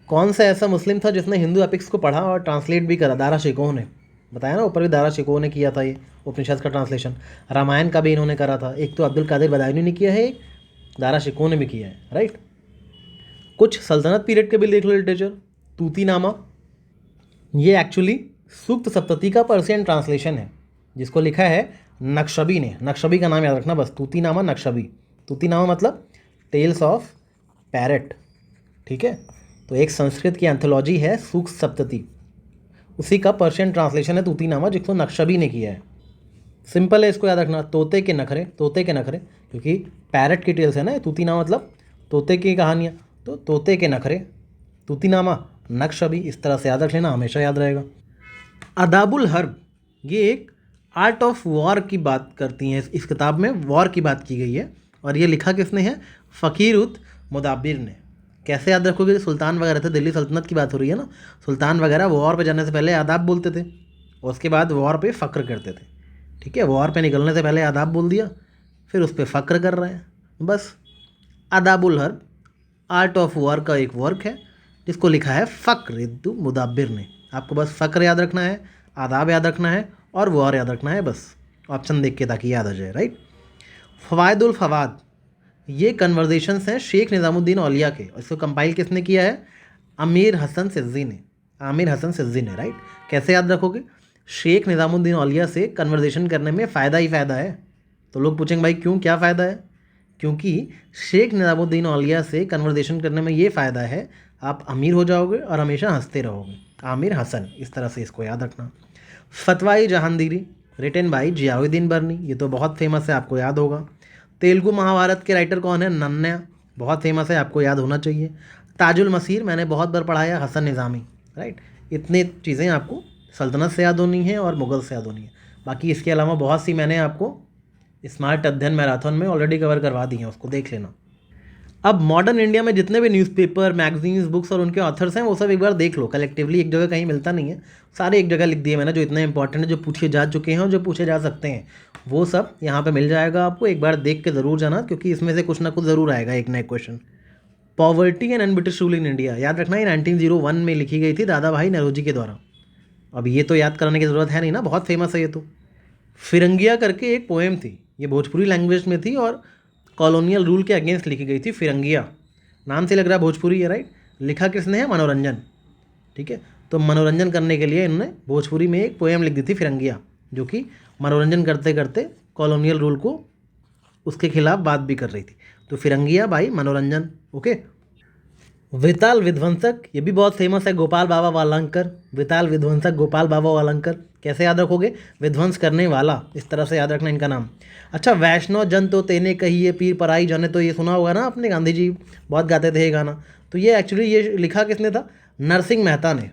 कौन सा ऐसा मुस्लिम था जिसने हिंदू एपिक्स को पढ़ा और ट्रांसलेट भी करा? दारा शिकोह ने, बताया ना ऊपर भी, दारा शिकोह ने किया था ये उपनिषद का ट्रांसलेशन। रामायण का भी इन्होंने करा था, एक तो अब्दुल कादिर बदायूनी ने किया है, एक दारा शिकोह ने भी किया है, राइट। कुछ सल्तनत पीरियड के भी देख लो लिटरेचर। तूतीनामा, ये एक्चुअली सूक्त सप्तती का पर्शियन ट्रांसलेशन है जिसको लिखा है नक्शबी ने। नक्शबी का नाम याद रखना बस, तूतीनामा नक्शबी। तूतीनामा मतलब टेल्स ऑफ पैरट, ठीक है। तो एक संस्कृत की एंथोलॉजी है सूक्त सप्तती, उसी का पर्शियन ट्रांसलेशन है तूतीनामा, जिसको नक्शबी ने किया है। सिंपल है, इसको याद रखना, तोते के नखरे, तोते के नखरे, क्योंकि पैरट की टेल्स है ना तूतीनामा मतलब तोते की कहानियाँ, तो तोते के नखरे, तूतीनामा, नक्शबी, इस तरह से याद रख लेना, हमेशा याद रहेगा। अदाबुल हर्ब, ये एक आर्ट ऑफ वॉर की बात करती हैं, इस किताब में वॉर की बात की गई है और ये लिखा किसने है? फ़कीर उत मुदाब्बिर ने। कैसे याद रखोगे? सुल्तान वगैरह थे, दिल्ली सल्तनत की बात हो रही है ना, सुल्तान वगैरह वॉर पे जाने से पहले आदाब बोलते थे और उसके बाद वॉर पे फ़क्र करते थे, ठीक है। वॉर पे निकलने से पहले आदाब बोल दिया, फिर उस पर फ़क्र कर रहे हैं, बस। अदाबुल हर्ब आर्ट ऑफ वॉर का एक वर्क है जिसको लिखा है फ़क्र इद्दू मुदाब्बिर ने। आपको बस फ़क्र याद रखना है, आदाब याद रखना है और वॉर याद रखना है, बस ऑप्शन देख के ताकि याद आ जाए, राइट। फ़वाइदुल फ़वाद, ये कन्वर्जेशंस हैं शेख निज़ामुद्दीन औलिया के, इसको कंपाइल किसने किया है? अमीर हसन सिद्दी ने, आमिर हसन सिद्दी ने, राइट। कैसे याद रखोगे? शेख निज़ामुद्दीन औलिया से कन्वर्जेशन करने में फ़ायदा ही फ़ायदा है। तो लोग पूछेंगे भाई क्यों, क्या फ़ायदा है? क्योंकि शेख निज़ामुद्दीन औलिया से कन्वर्जेशन करने में ये फ़ायदा है, आप अमीर हो जाओगे और हमेशा हंसते रहोगे। आमिर हसन, इस तरह से इसको याद रखना। फतवाई जहांगीरी, रिटन बाई जियाउद्दीन बर्नी, ये तो बहुत फेमस है, आपको याद होगा। तेलुगु महाभारत के राइटर कौन है? नन्या, बहुत फेमस है, आपको याद होना चाहिए। ताजुल मसीर मैंने बहुत बार पढ़ाया, हसन निज़ामी, राइट। इतनी चीज़ें आपको सल्तनत से याद होनी है और मुग़ल से याद होनी है। बाकी इसके अलावा बहुत सी मैंने आपको स्मार्ट अध्ययन मैराथन में ऑलरेडी कवर करवा दी हैं, उसको देख लेना। अब मॉडर्न इंडिया में जितने भी न्यूज़पेपर, मैगजीन्स, बुक्स और उनके ऑथर्स हैं वो सब एक बार देख लो कलेक्टिवली, एक जगह कहीं मिलता नहीं है, सारे एक जगह लिख दिए मैंने, जो इतने इंपॉर्टेंट है, जो पूछे जा चुके हैं और जो पूछे जा सकते हैं, वो सब यहाँ पे मिल जाएगा आपको। एक बार देख के ज़रूर जाना, क्योंकि इसमें से कुछ ना कुछ ज़रूर आएगा, एक नए question. Poverty and British rule in India, याद रखना, ये 1901 में लिखी गई थी दादा भाई नौरोजी के द्वारा। अब ये तो याद कराने की ज़रूरत है नहीं ना, बहुत फेमस है ये तो। फिरंगिया करके एक पोएम थी, ये भोजपुरी लैंग्वेज में थी और कॉलोनियल रूल के अगेंस्ट लिखी गई थी। फिरंगिया नाम से लग रहा है भोजपुरी है, राइट। लिखा किसने है? मनोरंजन, ठीक है। तो मनोरंजन करने के लिए इन्होंने भोजपुरी में एक पोएम लिख दी थी फिरंगिया, जो कि मनोरंजन करते करते कॉलोनियल रूल को उसके खिलाफ बात भी कर रही थी। तो फिरंगिया बाई मनोरंजन, ओके। विताल विध्वंसक, ये भी बहुत फेमस है, गोपाल बाबा वालंकर। विताल विध्वंसक गोपाल बाबा वालंकर, कैसे याद रखोगे? विध्वंस करने वाला, इस तरह से याद रखना इनका नाम। अच्छा, वैष्णव जन तो तेने कहिए पीर पराई जाने, तो ये सुना होगा ना आपने, गांधी जी बहुत गाते थे ये गाना। तो ये एक्चुअली ये लिखा किसने था? नरसिंह मेहता ने।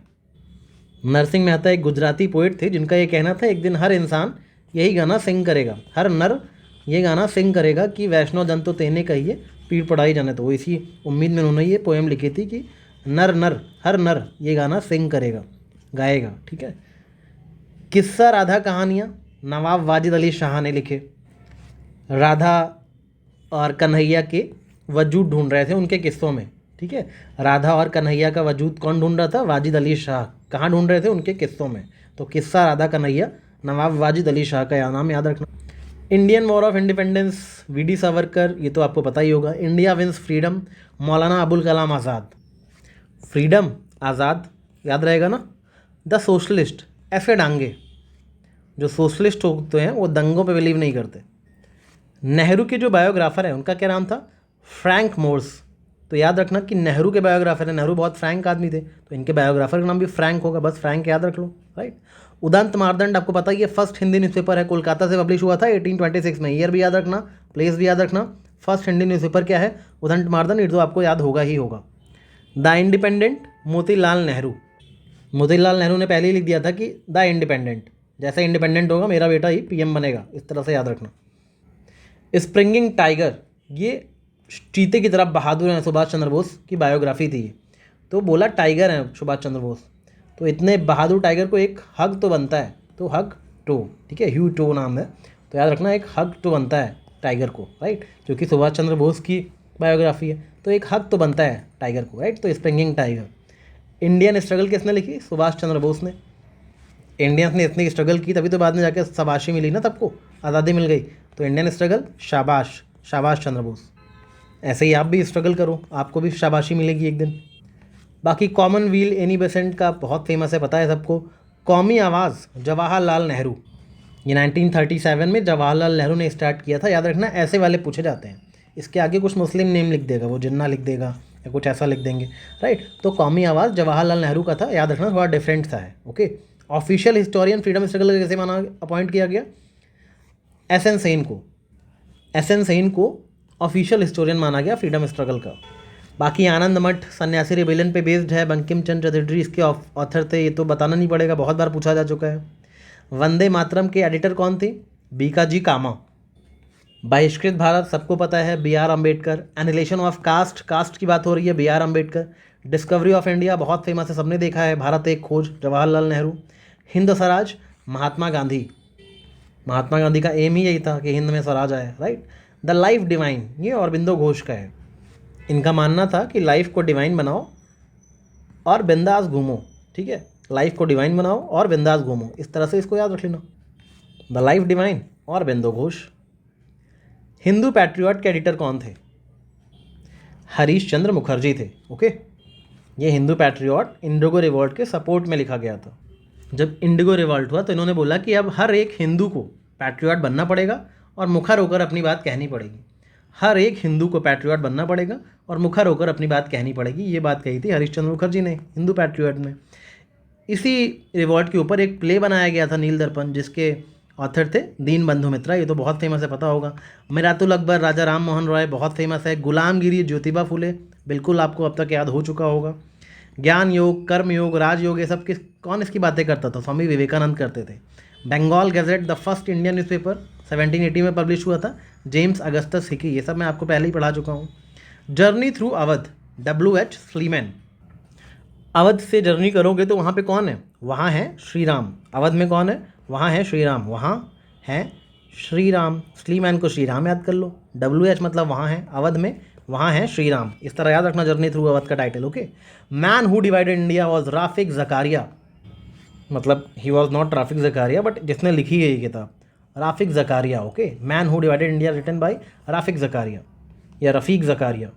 नरसिंह मेहता एक गुजराती पोइट थे जिनका ये कहना था एक दिन हर इंसान यही गाना सिंग करेगा, हर नर ये गाना सिंग करेगा कि वैष्णव जन तो तेने कहिए पीर पढ़ाई जाने। तो इसी उम्मीद में उन्होंने ये पोएम लिखी थी कि नर नर, हर नर ये गाना सिंग करेगा, गाएगा, ठीक है। किस्सा राधा कहानियाँ नवाब वाजिद अली शाह ने लिखे। राधा और कन्हैया के वजूद ढूंढ रहे थे उनके किस्सों में, ठीक है। राधा और कन्हैया का वजूद कौन ढूंढ रहा था? वाजिद अली शाह। कहाँ ढूंढ रहे थे? उनके किस्सों में। तो किस्सा राधा कन्हैया नवाब वाजिद अली शाह का नाम याद रखना। Indian war of independence, V D Savarkar, ये तो आपको पता ही होगा। India wins freedom, Maulana Abul Kalam Azad. Freedom, आज़ाद, याद रहेगा ना। द सोशलिस्ट, ऐसे डांगे, जो सोशलिस्ट होते हैं वो दंगों पे बिलीव नहीं करते। नेहरू के जो बायोग्राफर हैं उनका क्या नाम था? फ्रैंक मोर्स। तो याद रखना कि नेहरू के बायोग्राफर हैं, नेहरू बहुत फ्रैंक आदमी थे, तो इनके बायोग्राफर का नाम भी फ्रैंक होगा, बस फ्रैंक याद रख लो, राइट। उदंत मार्दंड, आपको पता ही है, फर्स्ट हिंदी न्यूज़पेपर है, कोलकाता से पब्लिश हुआ था 1826 में। ईयर भी याद रखना, प्लेस भी याद रखना। फर्स्ट हिंदी न्यूज़पेपर क्या है? उदंत मार्दंड, ये तो आपको याद होगा ही होगा। The independent Motilal Nehru. मोतीलाल नेहरू ने पहले ही लिख दिया था कि द इंडिपेंडेंट, जैसे इंडिपेंडेंट होगा मेरा बेटा ही पीएम बनेगा, इस तरह से याद रखना। स्प्रिंगिंग टाइगर, ये चीते की तरफ बहादुर हैं, सुभाष चंद्र बोस की बायोग्राफी थी ये, तो बोला टाइगर हैं सुभाष चंद्र बोस, तो इतने बहादुर टाइगर को एक हग तो बनता है, तो हग टू, ठीक है, ह्यू टो नाम है, तो याद रखना एक हग तो बनता है टाइगर को, राइट, क्योंकि सुभाष चंद्र बोस की बायोग्राफी है, तो एक हग तो बनता है टाइगर को, राइट, तो स्प्रिंगिंग टाइगर। इंडियन स्ट्रगल किसने लिखी? सुभाष चंद्र बोस ने। इंडियंस ने इतनी स्ट्रगल की तभी तो बाद में जाकर शाबाशी मिली ना, सबको आज़ादी मिल गई, तो इंडियन स्ट्रगल शाबाश, शाबाश चंद्र बोस। ऐसे ही आप भी स्ट्रगल करो, आपको भी शाबाशी मिलेगी एक दिन। बाकी कॉमनवेल्थ एनी बेसेंट का बहुत फेमस है, पता है सबको। कौमी आवाज़ जवाहरलाल नेहरू, ये 1937 में जवाहरलाल नेहरू ने स्टार्ट किया था, याद रखना ऐसे वाले पूछे जाते हैं। इसके आगे कुछ मुस्लिम नेम लिख देगा, वो जिन्ना लिख देगा या कुछ ऐसा लिख देंगे, राइट। तो कौमी आवाज़ जवाहरलाल नेहरू का था, याद रखना थोड़ा डिफरेंट सा है, okay. Official historian freedom struggle का कैसे माना अपॉइंट किया गया? एस.एन. सेन को ऑफिशियल हिस्टोरियन माना गया फ्रीडम स्ट्रगल का। बाकी आनंद मठ सन्यासी रिबेलियन पे बेस्ड है, बंकिम चंद्र चटर्जी इसके ऑथर थे, ये तो बताना नहीं पड़ेगा, बहुत बार पूछा जा चुका है। वंदे मातरम के एडिटर कौन थे? बीकाजी कामा। बहिष्कृत भारत सबको पता है, B R Ambedkar. Annihilation of caste, caste की बात हो रही है, B R Ambedkar. Discovery of India बहुत फेमस है, सबने देखा है, भारत एक खोज, जवाहरलाल नेहरू। हिंद स्वराज, महात्मा गांधी। महात्मा गांधी का एम ही यही था कि हिंद में स्वराज आए, राइट। द लाइफ डिवाइन, ये अरबिंदो घोष का है, इनका मानना था कि लाइफ को डिवाइन बनाओ और बिंदास घूमो, ठीक है, लाइफ को डिवाइन बनाओ और बिंदास घूमो, इस तरह से इसको याद रख लेना, द लाइफ डिवाइन और अरबिंदो घोष। हिंदू पैट्रियट के एडिटर कौन थे? हरीश चंद्र मुखर्जी थे, ओके। ये हिंदू पैट्रियट इंडिगो रिवॉल्ट के सपोर्ट में लिखा गया था। जब इंडिगो रिवॉल्ट हुआ तो इन्होंने बोला कि अब हर एक हिंदू को पैट्रियट बनना पड़ेगा और मुखर होकर अपनी बात कहनी पड़ेगी। हर एक हिंदू को पैट्रियट बनना पड़ेगा और मुखर होकर अपनी बात कहनी पड़ेगी, ये बात कही थी हरीश चंद्र मुखर्जी ने हिंदू पैट्रियट में। इसी रिवॉल्ट के ऊपर एक प्ले बनाया गया था नील दर्पण, जिसके ऑथर थे दीन बंधु मित्रा, ये तो बहुत फेमस है, पता होगा। मिरातुल अकबर राजा राम मोहन रॉय बहुत फेमस है। गुलामगिरी ज्योतिबा फुले, बिल्कुल आपको अब तक याद हो चुका होगा। ज्ञान योग, कर्म योग, राजयोग, ये सब कौन इसकी बातें करता था? स्वामी विवेकानंद करते थे। Bengal gazette the first Indian newspaper 1780 में पब्लिश हुआ था, जेम्स अगस्टस हिकी, ये सब मैं आपको पहले ही पढ़ा चुका हूँ। Journey through Awadh, W.H. Sleeman. Awadh से जर्नी करोगे तो वहाँ पे कौन है? वहाँ है श्री राम। अवध में कौन है? वहाँ है श्री राम, वहाँ है श्री राम। स्लीमैन को श्री राम याद कर लो, W.H. मतलब वहाँ है, अवध में वहाँ है श्री राम, इस तरह याद रखना जर्नी थ्रू अवध का title, okay. Man who divided India was Rafiq Zakaria, मतलब he was not Rafiq Zakaria but जिसने लिखी है ये किताब Rafiq Zakaria, okay. Man who divided India written by Rafiq Zakaria या रफ़ीक ज़कारिया।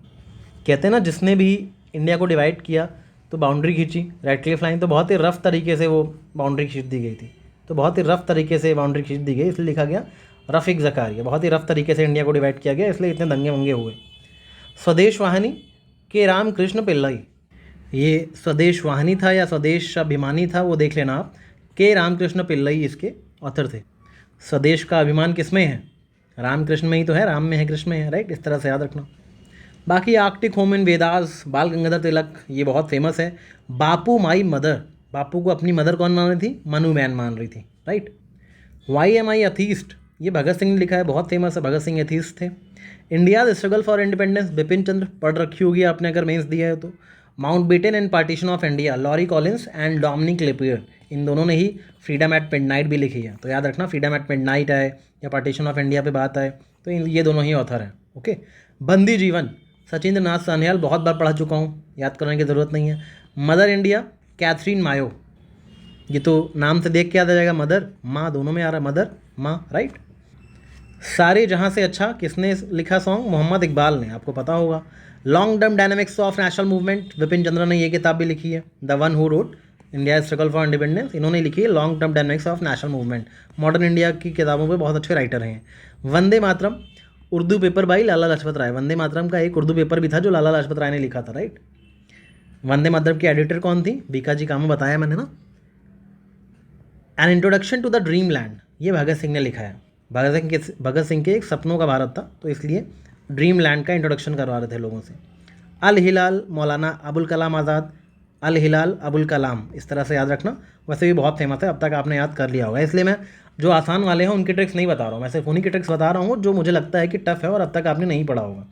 कहते हैं ना जिसने भी इंडिया को डिवाइड किया तो बाउंड्री खींची, रेड क्लिफ लाइन, तो बहुत ही रफ़ तरीके से वो बाउंड्री खींच दी गई थी, तो बहुत ही रफ़ तरीके से बाउंड्री खींच दी गई, इसलिए लिखा गया रफ़ीक ज़कारिया। बहुत ही रफ़ तरीके से इंडिया को डिवाइड किया गया, इसलिए इतने दंगे वंगे हुए। स्वदेश वाहिनी के रामकृष्ण पिल्लई, ये स्वदेश वाहिनी था या स्वदेश अभिमानी था वो देख लेना आप। के रामकृष्ण पिल्लई इसके ऑथर थे। स्वदेश का अभिमान किस में है? रामकृष्ण में ही तो है, राम में है, कृष्ण में है, राइट, इस तरह से याद रखना। बाकी आर्कटिक होम इन वेदास, बाल गंगाधर तिलक, ये बहुत फेमस है। बापू माई मदर, बापू को अपनी मदर कौन मान रही थी? मनु मैन मान रही थी, right. Why am I atheist, ये भगत सिंह ने लिखा है, बहुत फेमस है, भगत सिंह एथीस्ट थे। India the struggle for independence, Bipin Chandra, पढ़ रखी होगी आपने अगर मेंस दिया है तो। Mountbatten and partition of India, Larry Collins and Dominique Lapierre, इन दोनों ने ही फ्रीडम एट मिडनाइट भी लिखी है, तो याद रखना फ्रीडम एट मिडनाइट आए या पार्टीशन ऑफ इंडिया पे बात आए तो ये दोनों ही ऑथर हैं, ओके। बंदी जीवन, सचिंद्र नाथ सान्याल, बहुत बार पढ़ा चुका हूँ, याद करने की ज़रूरत नहीं है। मदर इंडिया, कैथरीन मायो, ये तो नाम से देख के याद आ जाएगा, मदर माँ दोनों में आ रहा है, मदर माँ, राइट। सारे जहाँ से अच्छा किसने लिखा सॉन्ग? मोहम्मद इकबाल ने, आपको पता होगा। Long term dynamics of national movement, Vipin Chandra ने ये किताब भी लिखी है। The one who wrote India struggle for independence, इन्होंने लिखी है long term dynamics of national movement. Modern India की किताबों पे बहुत अच्छे राइटर हैं। वंदे मातरम, उर्दू पेपर बाई लाला लाजपत राय, वंदे मातरम का एक उर्दू पेपर भी था जो लाला लाजपत राय ने लिखा था, राइट। वंदे मातरम की एडिटर कौन थी? बीकाजी कामा, बताया मैंने ना। An introduction to the dreamland, ये भगत सिंह ने लिखा है। भगत सिंह के एक सपनों का भारत था, तो इसलिए ड्रीम लैंड का इंट्रोडक्शन करवा रहे थे लोगों से। अल हिलाल मौलाना अबुल कलाम आज़ाद, अल हिलाल अबुल कलाम, इस तरह से याद रखना। वैसे भी बहुत फेमस है, अब तक आपने याद कर लिया होगा, इसलिए मैं जो आसान वाले हैं उनके ट्रिक्स नहीं बता रहा हूँ, मैं सिर्फ उन्हीं के ट्रिक्स बता रहा हूँ जो मुझे लगता है कि टफ है और अब तक आपने नहीं पढ़ा होगा।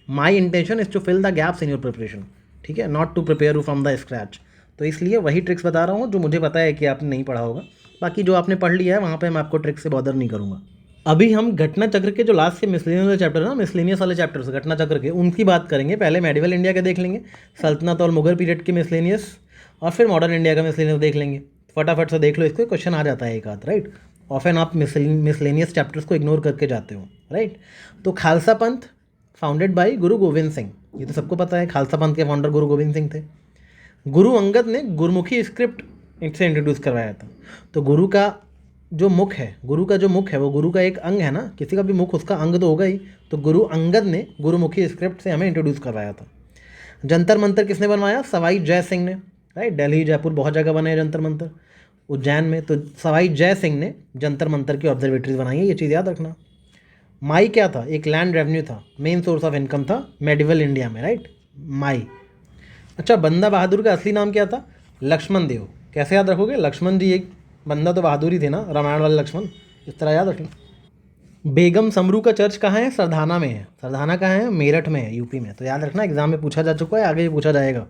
My intention is to fill the gaps in your preparation, ठीक है, not to prepare you from the scratch. तो इसलिए वही ट्रिक्स बता रहा हूँ जो मुझे पता है कि आपने नहीं पढ़ा होगा। बाकी जो आपने पढ़ लिया है वहाँ पे मैं आपको ट्रिक्स से बॉदर नहीं करूँगा। अभी हम घटना चक्र के जो लास्ट के मिसलेनियस वाले चैप्टर है ना, मिसलेनियस वाले चैप्टर्स घटना चक्र के, उनकी बात करेंगे। पहले मेडिवल इंडिया के देख लेंगे, सल्तनत और मुगल पीरियड के मिसलेनियस, और फिर मॉडर्न इंडिया का मिसलेनियस देख लेंगे। फटाफट से देख लो, इसको क्वेश्चन आ जाता है एक आध, राइट। ऑफन आप मिसलेनियस चैप्टर्स को इग्नोर करके जाते हो, राइट। तो खालसा पंथ फाउंडेड बाई गुरु गोविंद सिंह, ये तो सबको पता है, खालसा पंथ के फाउंडर गुरु गोविंद सिंह थे। गुरु अंगद ने गुरुमुखी स्क्रिप्ट इनसे इंट्रोड्यूस करवाया था। तो गुरु का जो मुख है, गुरु का जो मुख है वो गुरु का एक अंग है ना, किसी का भी मुख उसका अंग तो होगा ही। तो गुरु अंगद ने गुरुमुखी स्क्रिप्ट से हमें इंट्रोड्यूस करवाया था। जंतर मंतर किसने बनवाया? सवाई जय सिंह ने, राइट। दिल्ली जयपुर बहुत जगह बने हैं जंतर मंतर, उज्जैन में, तो सवाई जय सिंह ने जंतर मंतर की ऑब्जर्वेटरीज बनाई है, ये चीज़ याद रखना। माई क्या था? एक लैंड रेवेन्यू था, मेन सोर्स ऑफ इनकम था मेडिवल इंडिया में, राइट, माई। अच्छा, बंदा बहादुर का असली नाम क्या था? लक्ष्मण देव। कैसे याद रखोगे? लक्ष्मण जी एक बंदा तो बहादुर ही थे ना, रामायण वाले लक्ष्मण, इस तरह याद रखना। बेगम समरू का चर्च कहाँ है? सरधाना में है। सरधाना कहाँ है? मेरठ में है, यूपी में। तो याद रखना, एग्जाम में पूछा जा चुका है, आगे भी पूछा जाएगा।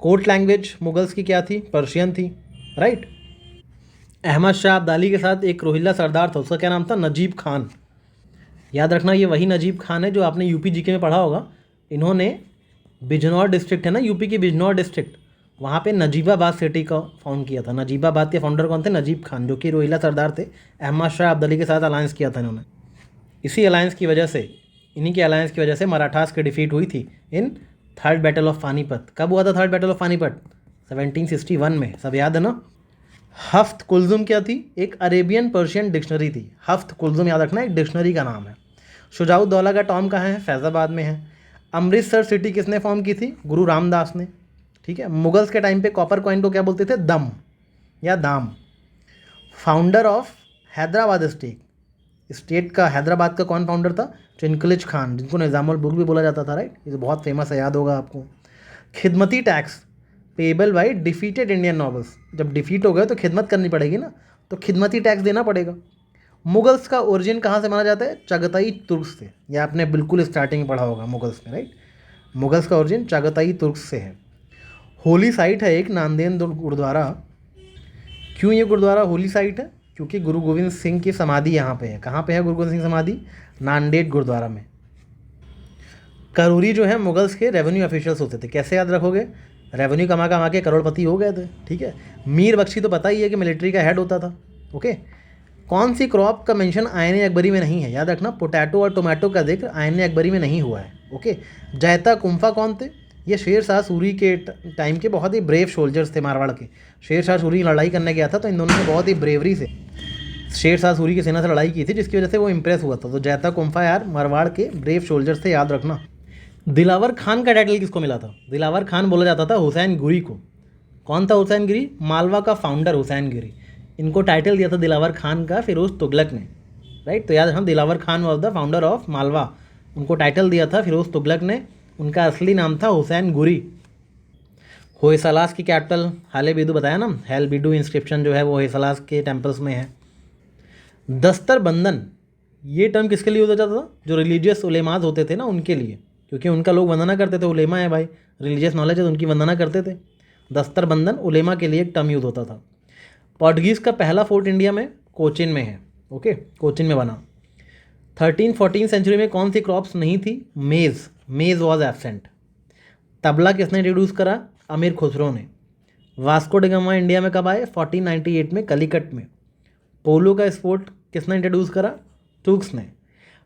कोर्ट लैंग्वेज मुगल्स की क्या थी? पर्शियन थी, राइट। अहमद शाह अब्दाली के साथ एक रोहिल्ला सरदार था, उसका क्या नाम था? नजीब खान। याद रखना, ये वही नजीब खान है जो आपने यूपी जीके में पढ़ा होगा। इन्होंने बिजनौर डिस्ट्रिक्ट है ना, यूपी की बिजनौर डिस्ट्रिक्ट, वहाँ पे नजीबाबाद सिटी का फाउंड किया था। नजीबाबाद के फाउंडर कौन थे? नजीब खान, जो कि रोहिला सरदार थे। अहमद शाह अब्दाली के साथ अलायंस किया था इन्होंने। इसी अलायंस की वजह से, इन्हीं के अलायंस की वजह से मराठास की डिफीट हुई थी in third battle of Panipat. कब हुआ था थर्ड बैटल ऑफ पानीपत? 1761 में, सब याद है ना। हफ्त कुलजुम क्या थी? एक अरेबियन पर्शियन डिक्शनरी थी। हफ्त कुलजुम याद रखना, एक डिक्शनरी का नाम है। शुजाउद्दौला का टॉम कहाँ है? फैज़ाबाद में है। अमृतसर सिटी किसने फॉर्म की थी? गुरु रामदास ने, ठीक है। मुगल्स के टाइम पे कॉपर कॉइन को क्या बोलते थे? दम या दाम। फाउंडर ऑफ हैदराबाद स्टेट का हैदराबाद का कौन फाउंडर था? चिनकलिज खान, जिनको निज़ामुल मुल्क भी बोला जाता था, राइट। ये बहुत फेमस है, याद होगा आपको। खिदमती tax payable by defeated Indian nobles, जब डिफीट हो गए तो खिदमत करनी पड़ेगी ना, तो खिदमती टैक्स देना पड़ेगा। मुगल्स का ओरिजिन कहाँ से माना जाता है? चगताई तुर्क से। यह आपने बिल्कुल स्टार्टिंग में पढ़ा होगा मुगल्स में, राइट। मुगल्स का ओरिजिन चगताई तुर्क से है। होली साइट है एक नांदेड़ गुरुद्वारा। क्यों ये गुरुद्वारा होली साइट है? क्योंकि गुरु गोविंद सिंह की समाधि यहाँ पे है। कहाँ पे है गुरु गोविंद सिंह समाधि? नांदेड़ गुरुद्वारा में। करूरी जो है मुगल्स के रेवेन्यू ऑफिशियल्स होते थे। कैसे याद रखोगे? रेवेन्यू कमा कमा के करोड़पति हो गए थे, ठीक है। मीर बख्शी तो पता ही है कि मिलिट्री का हेड होता था, ओके। कौन सी क्रॉप का मेंशन आयन अकबरी में नहीं है? याद रखना, पोटैटो और टोमेटो का जिक्र आयन अकबरी में नहीं हुआ है, ओके। जैता कुंफा कौन थे? ये शेर शाह सूरी के टाइम के बहुत ही ब्रेव सोल्जर्स थे, मारवाड़ के। शेर शाह सूरी लड़ाई करने गया था, तो इन दोनों ने बहुत ही ब्रेवरी से शेर शाह सूरी की सेना से लड़ाई की थी, जिसकी वजह से वो इंप्रेस हुआ था। तो जैता कुंफा यार मारवाड़ के ब्रेव सोल्जर्स थे, याद रखना। दिलावर खान का टाइटल किसको मिला था? दिलावर खान बोला जाता था हुसैन गुरी को। कौन था हुसैन गिरी? मालवा का फाउंडर हुसैन गिरी। इनको टाइटल दिया था दिलावर खान का फिरोज तुगलक ने, राइट। तो याद रखना, Dilawar Khan was the founder of Malwa, उनको टाइटल दिया था फिरोज तुगलक ने। उनका असली नाम था हुसैन गुरी। होयसलास की कैपिटल हाले बीडू बताया ना, हेल बीडू इंस्क्रिप्शन जो है वो होयसलास के टेम्पल्स में है। दस्तर बंधन, ये टर्म किसके लिए यूज हो जाता था? जो रिलीजियस उलेमाज होते थे ना, उनके लिए, क्योंकि उनका लोग वंदना करते थे। उलेमा है भाई, रिलीजियस नॉलेज है, तो उनकी वंदना करते थे। दस्तर बंधन उलेमा के लिए एक टर्म यूज होता था। पोर्टुगीज़ का पहला फोर्ट इंडिया में कोचिन में है, ओके, कोचिन में बना। 13-14 सेंचुरी में कौन सी क्रॉप्स नहीं थी? मेज़, मेज़ वॉज एब्सेंट। तबला किसने इंट्रोड्यूस करा? अमीर खुसरो ने। वास्को डी गामा इंडिया में कब आए? 1498 में, कलिकट में। पोलो का स्पोर्ट किसने इंट्रोड्यूस करा? टूक्स ने।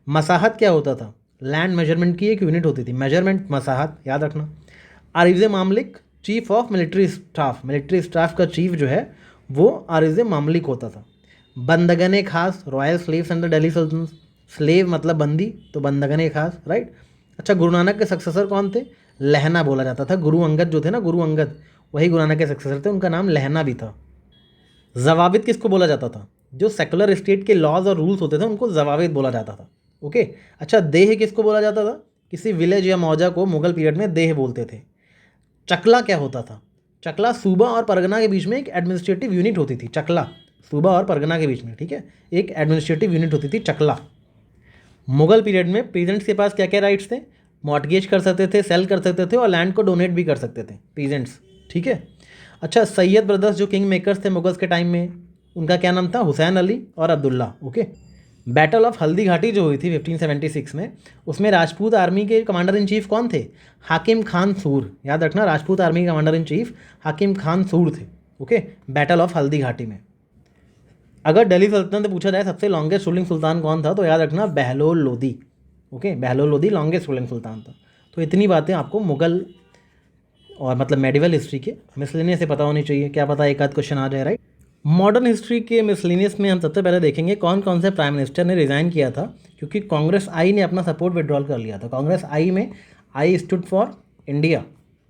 मसाहत क्या होता था? लैंड मेजरमेंट की एक यूनिट होती थी, मेजरमेंट मसाहत, याद रखना। आरिज़ मामलिक chief of military staff, military staff का चीफ जो है वो आरिज़ मामलिक होता था। बंदगने खास royal slaves under Delhi sultan, slave मतलब बंदी, तो बंदगने खास, राइट। अच्छा, गुरु नानक के सक्सेसर कौन थे? लहना बोला जाता था। गुरु अंगद जो थे ना, गुरु अंगद, वही गुरु नानक के सक्सेसर थे, उनका नाम लहना भी था। जवाबित किसको बोला जाता था? जो सेकुलर स्टेट के लॉज और रूल्स होते थे उनको जवाबित बोला जाता था, ओके। अच्छा, देह किसको बोला जाता था? किसी विलेज या मौजा को मुगल पीरियड में देह बोलते थे। चकला क्या होता था? चकला सूबा और परगना के बीच में एक एडमिनिस्ट्रेटिव यूनिट होती थी। चकला सूबा और परगना के बीच में, ठीक है, एक एडमिनिस्ट्रेटिव यूनिट होती थी चकला। मुगल पीरियड में पीजेंट्स के पास क्या क्या राइट्स थे? मॉर्टगेज कर सकते थे, सेल कर सकते थे और लैंड को डोनेट भी कर सकते थे पीजेंट्स, ठीक है। अच्छा, सैयद ब्रदर्स जो किंग मेकर्स थे मुगल्स के टाइम में, उनका क्या नाम था? हुसैन अली और Abdullah. Okay. Battle of Haldi Ghati जो हुई थी 1576 में, उसमें राजपूत आर्मी के कमांडर इन चीफ कौन थे? हाकिम खान सूर। याद रखना, राजपूत आर्मी के कमांडर इन चीफ हाकिम खान सूर थे। Okay, battle of Haldi Ghati में। अगर दिल्ली सल्तनत से पूछा जाए सबसे लॉन्गेस्ट रूलिंग सुल्तान कौन था, तो याद रखना Bahlol Lodi. Okay, Bahlol Lodi longest ruling sultan था। तो इतनी बातें आपको मुगल और मतलब मेडिवल हिस्ट्री के मिसलेनियस से पता होनी चाहिए। क्या पता एक आध क्वेश्चन आ जाए, राइट। मॉडर्न हिस्ट्री के मिसलेनियस में हम सबसे पहले देखेंगे कौन कौन से प्राइम मिनिस्टर ने रिज़ाइन किया था, क्योंकि कांग्रेस आई ने अपना सपोर्ट विड्रॉल कर लिया था। कांग्रेस आई में आई स्टूड फॉर इंडिया,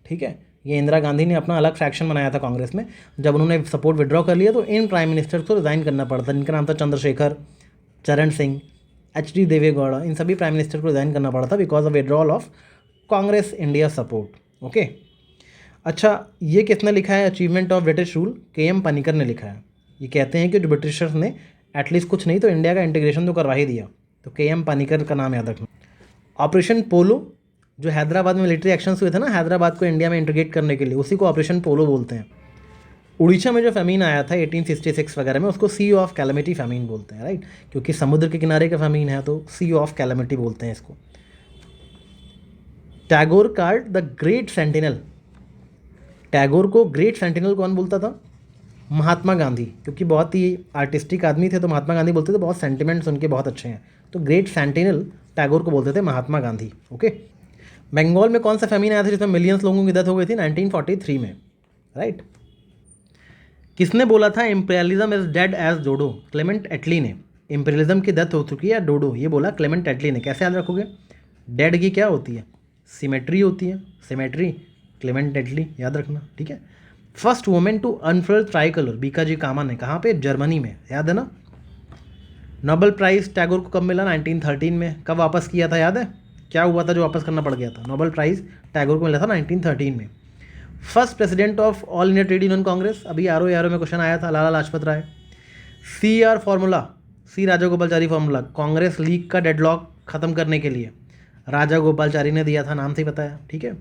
ठीक है। ये इंदिरा गांधी ने अपना अलग फ्रैक्शन बनाया था कांग्रेस में। जब उन्होंने सपोर्ट विड्रॉ कर लिया तो इन प्राइम मिनिस्टर को रिज़ाइन करना पड़ा था। इनका नाम था चंद्रशेखर, चरण सिंह, एच.डी. देवेगौड़ा। इन सभी प्राइम मिनिस्टर को रिज़ाइन करना पड़ा था because of withdrawal of Congress India support. Okay. अच्छा, ये किसने लिखा है achievement of British rule? K M. Panikkar ने लिखा है। ये कहते हैं कि जो ब्रिटिशर्स ने एटलीस्ट कुछ नहीं तो इंडिया का इंटीग्रेशन तो करवा ही दिया, तो के.एम. पनिकर का नाम याद रखना। ऑपरेशन पोलो, जो हैदराबाद में मिलिट्री एक्शंस हुए थे ना हैदराबाद को इंडिया में इंटीग्रेट करने के लिए, उसी को ऑपरेशन पोलो बोलते हैं। उड़ीसा में जो फेमीन आया था 1866 वगैरह में, उसको सी ऑफ कैलेमिटी फेमीन बोलते हैं, राइट, क्योंकि समुद्र के किनारे का फेमीन है तो सी ऑफ कैलेमिटी बोलते हैं इसको। Tagore card the great sentinel. Tagore को ग्रेट सेंटिनल कौन बोलता था? महात्मा गांधी, क्योंकि बहुत ही आर्टिस्टिक आदमी थे तो महात्मा गांधी बोलते थे, बहुत सेंटिमेंट्स उनके बहुत अच्छे हैं, तो ग्रेट सेंटिनल टैगोर को बोलते थे महात्मा गांधी। ओके। बंगाल में कौन सा फेमीन आया था जिसमें मिलियंस लोगों की डेथ हो गई थी? 1943 में, राइट। किसने बोला था imperialism is dead as dodo? Clement Attlee ने। इम्पेरियलिज्म की डेथ हो चुकी है डोडो, ये बोला क्लेमेंट एटली ने। कैसे याद रखोगे? डेड की क्या होती है? सिमेट्री होती है, सिमेट्री। क्लेमेंट एटली याद रखना, ठीक है। First women to unfurl tricolour, Bhikaji Cama ने। कहाँ पे? जर्मनी में, याद है ना। नोबेल प्राइज़ टैगोर को कब मिला? 1913 में। कब वापस किया था, याद है? क्या हुआ था जो वापस करना पड़ गया था? नोबेल प्राइज़ टैगोर को मिला था 1913 में। First president of all India trade union Congress, अभी आर में क्वेश्चन आया था, लाला लाजपत राय। CR फॉर्मूला, सी राजागोपालचारी फॉर्मूला, कांग्रेस लीग का डेडलॉक ख़त्म करने के लिए राजागोपालचारी ने दिया था, नाम से ही बताया, ठीक है।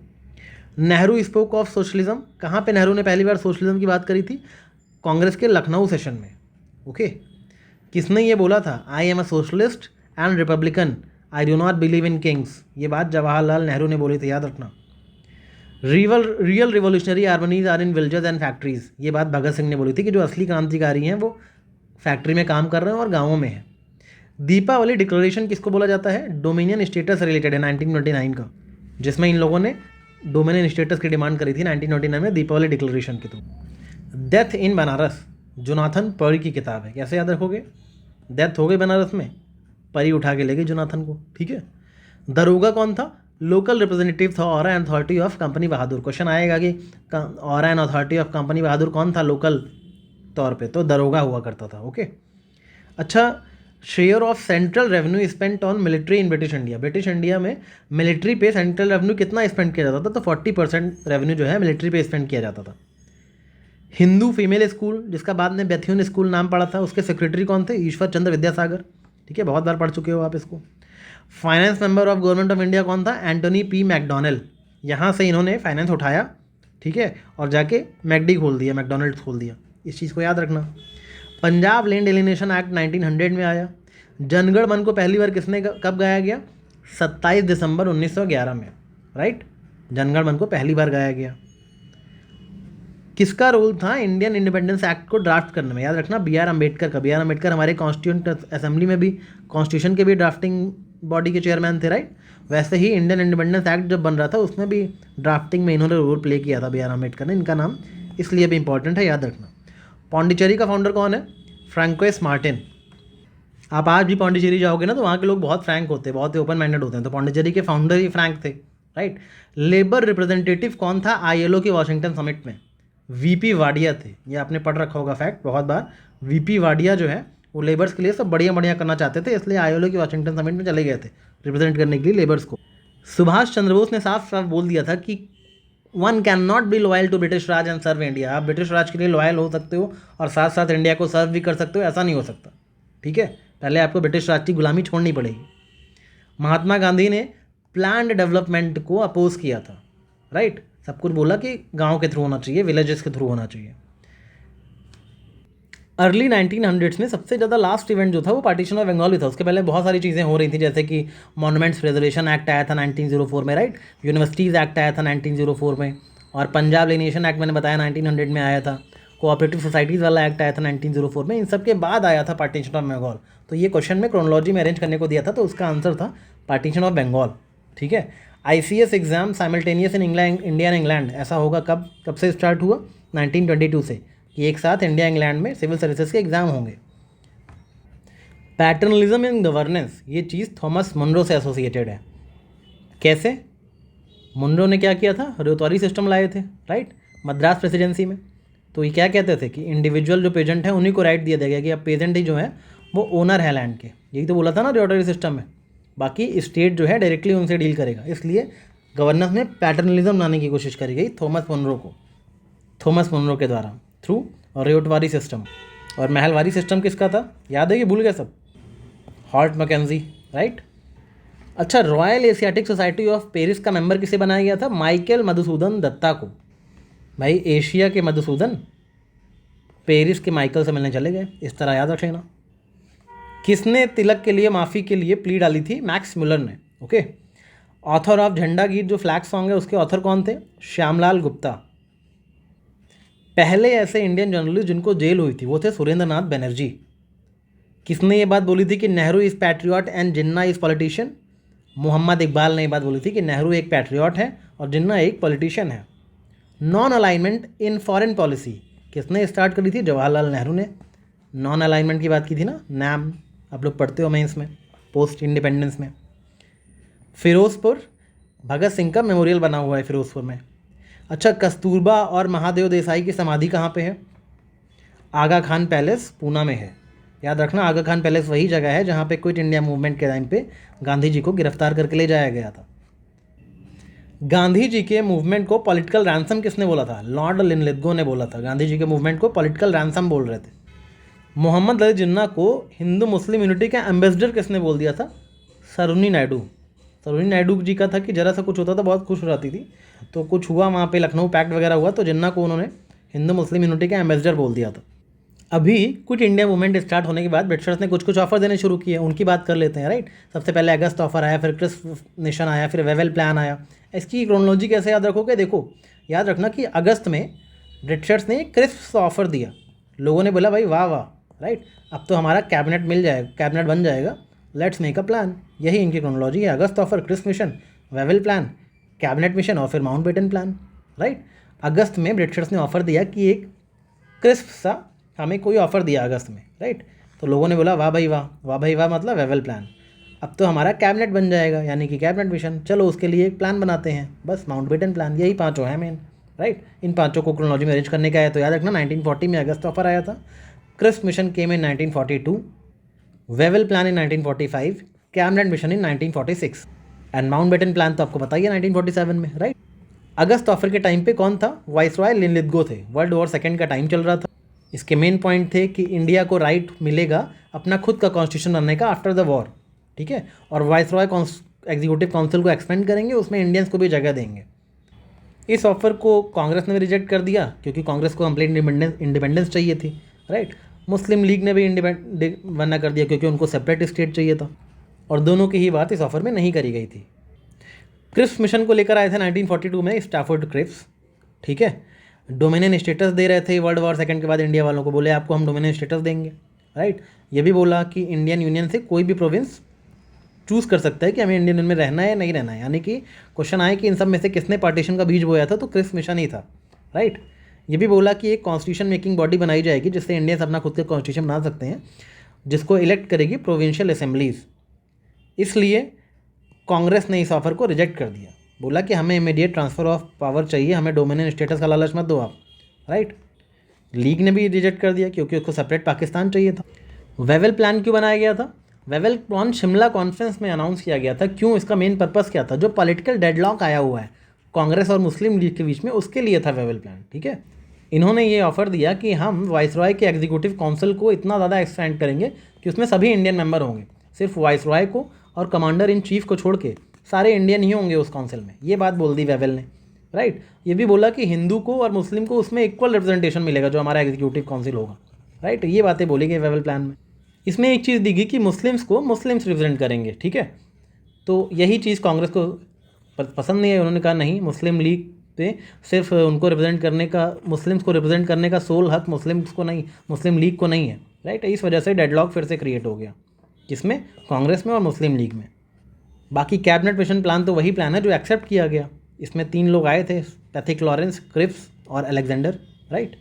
नेहरू स्पोक ऑफ सोशलिज्म, कहाँ पे नेहरू ने पहली बार सोशलिज्म की बात करी थी? कांग्रेस के लखनऊ सेशन में। ओके। किसने ये बोला था? I am a socialist and republican, I do not believe in kings. ये बात जवाहरलाल नेहरू ने बोली थी, याद रखना। Real revolutionary armies are in villages and factories, ये बात भगत सिंह ने बोली थी कि जो असली क्रांतिकारी हैं वो फैक्ट्री में काम कर रहे हैं और गाँवों में हैं। दीपावली डिक्लेरेशन किसको बोला जाता है? डोमिनियन स्टेटस रिलेटेड है 1929 का, जिसमें इन लोगों ने डोमिनियन स्टेटस की डिमांड करी थी 1929 में दीपावली डिक्लेरेशन के through. Death in Banaras, Jonathan परी की किताब है। कैसे याद रखोगे? डेथ हो गई बनारस में, परी उठा के ले गई जोनाथन को, ठीक है। दरोगा कौन था? लोकल रिप्रेजेंटेटिव था aura and authority of company बहादुर। क्वेश्चन आएगा कि aura and authority of company बहादुर कौन था लोकल तौर पे? तो दरोगा हुआ करता था। ओके। अच्छा, share of central revenue spent on military in British India. British India में मिलिट्री पे सेंट्रल रेवेन्यू कितना स्पेंड किया जाता था? तो 40% रेवेन्यू जो है मिलिट्री पे स्पेंड किया जाता था। हिंदू फीमेल स्कूल, जिसका बाद में बेथ्यून स्कूल नाम पड़ा था, उसके सेक्रेटरी कौन थे? ईश्वर चंद्र विद्यासागर, ठीक है, बहुत बार पढ़ चुके हो आप इसको। Finance member of government of India कौन था? Antony P MacDonnell. यहाँ से इन्होंने फाइनेंस उठाया, ठीक है, और जाके मैकडी खोल दिया, मैकडोनल्ड्स खोल दिया, इस चीज़ को याद रखना। पंजाब लैंड एलिनेशन एक्ट 1900 में आया। जनगण मन को पहली बार किसने कब गाया गया? 27 दिसंबर 1911 में, राइट। जनगण मन को पहली बार गाया गया। किसका रोल था इंडियन इंडिपेंडेंस एक्ट को ड्राफ्ट करने में? याद रखना B.R. अम्बेडकर का। B.R. अम्बेडकर हमारे कॉन्स्टिट्यूंट असेंबली में भी, कॉन्स्टिट्यूशन के भी ड्राफ्टिंग बॉडी के चेयरमैन थे, राइट। वैसे ही इंडियन इंडिपेंडेंस एक्ट जब बन रहा था उसमें भी ड्राफ्टिंग में इन्होंने रोल प्ले किया था B.R. अम्बेडकर ने। इनका नाम इसलिए भी इंपॉर्टेंट है, याद रखना। पौंडीचेरी का फाउंडर कौन है? François Martin. आप आज भी पौंडीचेरी जाओगे ना तो वहाँ के लोग बहुत फ्रैंक होते हैं, बहुत ही ओपन माइंडेड होते हैं, तो पौंडीचेरी के फाउंडर ही फ्रैंक थे, राइट। लेबर रिप्रेजेंटेटिव कौन था ILO की वाशिंगटन समिट में? VP वाडिया थे। ये आपने पढ़ रखा होगा फैक्ट बहुत बार। VP वाडिया जो है वो लेबर्स के लिए सब बढ़िया बढ़िया करना चाहते थे, इसलिए ILO की वाशिंगटन समिट में चले गए थे रिप्रेजेंट करने के लिए लेबर्स को। सुभाष चंद्र बोस ने साफ साफ बोल दिया था कि one can not be loyal to British Raj and serve India. आप ब्रिटिश राज के लिए लॉयल हो सकते हो और साथ साथ इंडिया को सर्व भी कर सकते हो, ऐसा नहीं हो सकता। ठीक है, पहले आपको ब्रिटिश राज की गुलामी छोड़नी पड़ेगी। महात्मा गांधी ने प्लान्ड डेवलपमेंट को अपोज किया था, राइट। सब कुछ बोला कि गांव के थ्रू होना चाहिए, विलेजेस के थ्रू होना चाहिए। अर्ली 1900s में सबसे ज़्यादा लास्ट इवेंट जो था वो पार्टीशन ऑफ बंगाल भी था। उसके पहले बहुत सारी चीज़ें हो रही थी, जैसे कि मॉन्यूमेंट्स प्रिजर्वेशन एक्ट आया था 1904 में, राइट। यूनिवर्सिटीज़ एक्ट आया था 1904 में, और पंजाब लेनेशन एक्ट मैंने बताया 1900 में आया था। कोऑपरेटिव सोसाइटीज़ वाला एक्ट आया था 1904 में। इन सब के बाद आया था पार्टीशन ऑफ बंगाल। तो ये क्वेश्चन में क्रोनोलॉजी में अरेंज करने को दिया था, तो उसका आंसर था पार्टीशन ऑफ बंगाल। ठीक है। ICS exam simultaneous in India and England, ऐसा होगा कब से स्टार्ट हुआ? 1922 से, कि एक साथ इंडिया इंग्लैंड में सिविल सर्विसेज के एग्जाम होंगे। पैटर्नलिज्म इन गवर्नेंस, ये चीज़ थॉमस मुनरो से एसोसिएटेड है। कैसे? मुनरो ने क्या किया था? रोतवारी सिस्टम लाए थे, राइट, मद्रास प्रेसिडेंसी में। तो ये क्या कहते थे कि इंडिविजुअल जो पेजेंट है उन्हीं को राइट दिया गया कि अब पेजेंट ही जो है वो ओनर है लैंड के। यही तो बोला था ना रोटरी सिस्टम में। बाकी स्टेट जो है डायरेक्टली उनसे डील करेगा, इसलिए गवर्नेंस में पैटर्नलिज्म लाने की कोशिश करी गई थॉमस मुनरो के द्वारा थ्रू रोटवारी सिस्टम। और महलवारी सिस्टम किसका था? याद है कि भूल गए सब? हॉर्ट मैकेंजी, राइट। अच्छा, royal Asiatic society of Paris का मेंबर किसे बनाया गया था? माइकल मधुसूदन दत्ता को। भाई एशिया के मधुसूदन पेरिस के माइकल से मिलने चले गए, इस तरह याद रख लेना। किसने तिलक के लिए माफ़ी के लिए प्ली डाली थी? मैक्स मुलर ने। ओके। ऑथर ऑफ झंडा गीत जो फ्लैग सॉन्ग है उसके ऑथर कौन थे? श्यामलाल गुप्ता। पहले ऐसे इंडियन जर्नलिस्ट जिनको जेल हुई थी वो थे सुरेंद्र नाथ बनर्जी। किसने ये बात बोली थी कि Nehru is patriot and Jinnah is politician? Mohammad Iqbal ने ये बात बोली थी कि नेहरू एक पैट्रियट है और जिन्ना एक पॉलिटिशियन है। Non alignment in foreign policy किसने स्टार्ट करी थी? जवाहरलाल नेहरू ने। नॉन अलाइनमेंट की बात की थी ना, नैम, आप लोग पढ़ते हो मेंस में, पोस्ट इंडिपेंडेंस में। फिरोजपुर, भगत सिंह का मेमोरियल बना हुआ है फिरोजपुर में। अच्छा, कस्तूरबा और महादेव देसाई की समाधि कहाँ पे है? आगा खान पैलेस, पूना में है। याद रखना, आगा खान पैलेस वही जगह है जहाँ पे क्विट इंडिया मूवमेंट के टाइम पे गांधी जी को गिरफ्तार करके ले जाया गया था। गांधी जी के मूवमेंट को पॉलिटिकल रैंसम किसने बोला था? लॉर्ड लिनलिथगो ने बोला था। गांधी जी के मूवमेंट को पॉलिटिकल रैंसम बोल रहे थे। मोहम्मद अली जिन्ना को हिंदू मुस्लिम यूनिटी का एम्बेसडर किसने बोल दिया था? सरोजिनी नायडू। सरोजिनी नायडू जी का था कि जरा सा कुछ होता था बहुत खुश हो जाती थी, तो कुछ हुआ वहाँ पे, लखनऊ पैक्ट वगैरह हुआ, तो जिन्ना को उन्होंने हिंदू मुस्लिम यूनिटी का एम्बेसडर बोल दिया था। अभी क्विट इंडिया मूवमेंट स्टार्ट होने के बाद ब्रिटिशर्स ने कुछ ऑफर देने शुरू किए, उनकी बात कर लेते हैं, राइट। सबसे पहले अगस्त ऑफर आया, फिर क्रिस्प नेशन आया, फिर वेवेल प्लान आया। इसकी क्रोनोलॉजी कैसे याद रखोगे? देखो, याद रखना कि अगस्त में ब्रिटिशर्स ने क्रिस्प ऑफर दिया। लोगों ने बोला भाई वाह वाह, राइट, अब तो हमारा कैबिनेट मिल जाएगा, कैबिनेट बन जाएगा, लेट्स मेक अ प्लान। यही इनकी क्रोनोलॉजी है। August offer, Cripps mission, Wavell plan, cabinet mission और फिर माउंटबेटन प्लान, राइट। अगस्त में ब्रिटिशर्स ने ऑफर दिया कि एक क्रिस्प सा हमें कोई ऑफर दिया अगस्त में, राइट। तो लोगों ने बोला वाह भाई वाह, वाह भाई वाह मतलब वेवेल प्लान, अब तो हमारा कैबिनेट बन जाएगा, यानी कि कैबिनेट मिशन। चलो उसके लिए एक प्लान बनाते हैं, बस माउंटबेटन प्लान। यही पाँचों हैं मेन, राइट। इन पाँचों को क्रोनोलॉजी में अरेंज करने का है। तो याद रखना 1940 में अगस्त ऑफर आया था, crisp mission came in 1942, Wavell plan in 1945, cabinet mission in 1946 and Mountbatten plan तो आपको बताइए 1947 में, राइट। अगस्त ऑफर के टाइम पे कौन था? वाइसरॉय लिनलिथगो थे। वर्ल्ड वॉर सेकेंड का टाइम चल रहा था। इसके मेन पॉइंट थे कि इंडिया को राइट मिलेगा अपना खुद का कॉन्स्टिट्यूशन बनने का आफ्टर द वॉर, ठीक है। और वाइसरॉय एग्जीक्यूटिव काउंसिल को एक्सपेंड करेंगे, उसमें इंडियंस को भी जगह देंगे। इस ऑफर को कांग्रेस ने भी रिजेक्ट कर दिया क्योंकि कांग्रेस को कंप्लीट इंडिपेंडेंस चाहिए थी, राइट। मुस्लिम लीग ने भी मना कर दिया क्योंकि उनको सेपरेट स्टेट चाहिए था। और दोनों की ही बात इस ऑफर में नहीं करी गई थी। क्रिप्स मिशन को लेकर आए थे 1942 में स्टैफोर्ड क्रिप्स, ठीक है। डोमिनियन स्टेटस दे रहे थे वर्ल्ड वॉर सेकंड के बाद इंडिया वालों को, बोले आपको हम डोमिनियन स्टेटस देंगे, राइट। ये भी बोला कि इंडियन यूनियन से कोई भी प्रोविंस चूज़ कर सकता है कि हमें इंडियन यूनियन में रहना है या नहीं रहना है। यानी कि क्वेश्चन आए कि इन सब में से किसने पार्टीशन का बीज बोया था, तो क्रिप्स मिशन ही था, राइट। ये भी बोला कि एक कॉन्स्टिट्यूशन मेकिंग बॉडी बनाई जाएगी जिससे इंडियंस अपना खुद का कॉन्स्टिट्यूशन बना सकते हैं, जिसको इलेक्ट करेगी प्रोविंशियल असेंबलीज़। इसलिए कांग्रेस ने इस ऑफर को रिजेक्ट कर दिया, बोला कि हमें इमीडिएट ट्रांसफ़र ऑफ पावर चाहिए, हमें डोमिनियन स्टेटस का लालच मत दो आप, राइट। लीग ने भी रिजेक्ट कर दिया क्योंकि उसको सेपरेट पाकिस्तान चाहिए था। वेवेल प्लान क्यों बनाया गया था? वेवल प्लान शिमला कॉन्फ्रेंस में अनाउंस किया गया था। क्यों? इसका मेन पर्पस क्या था? जो पॉलिटिकल डेडलॉक आया हुआ है कांग्रेस और मुस्लिम लीग के बीच में, उसके लिए था वेवल प्लान। ठीक है, इन्होंने ये ऑफर दिया कि हम वाइसरॉय के एग्जीक्यूटिव काउंसिल को इतना ज़्यादा एक्सपेंड करेंगे कि उसमें सभी इंडियन मेंबर होंगे, सिर्फ वाइसरॉय को और कमांडर इन चीफ को छोड़ के सारे इंडियन ही होंगे उस काउंसिल में। ये बात बोल दी वेवल ने, राइट। ये भी बोला कि हिंदू को और मुस्लिम को उसमें इक्वल रिप्रेजेंटेशन मिलेगा जो हमारा एग्जीक्यूटिव काउंसिल होगा, राइट। ये बातें बोली गई वेवल प्लान में। इसमें एक चीज़ दी गई कि मुस्लिम्स को मुस्लिम्स रिप्रेजेंट करेंगे। ठीक है, तो यही चीज़ कांग्रेस को पसंद नहीं है। उन्होंने कहा नहीं, मुस्लिम लीग पे सिर्फ उनको रिप्रेजेंट करने का, मुस्लिम्स को रिप्रेजेंट करने का सोल हक मुस्लिम्स को नहीं, मुस्लिम लीग को नहीं है, राइट। इस वजह से डेडलॉक फिर से क्रिएट हो गया, किसमें? कांग्रेस में और मुस्लिम लीग में। बाकी कैबिनेट मिशन प्लान तो वही प्लान है जो एक्सेप्ट किया गया। इसमें 3 लोग आए थे, पैथिक लॉरेंस, क्रिप्स और अलेक्जेंडर, राइट।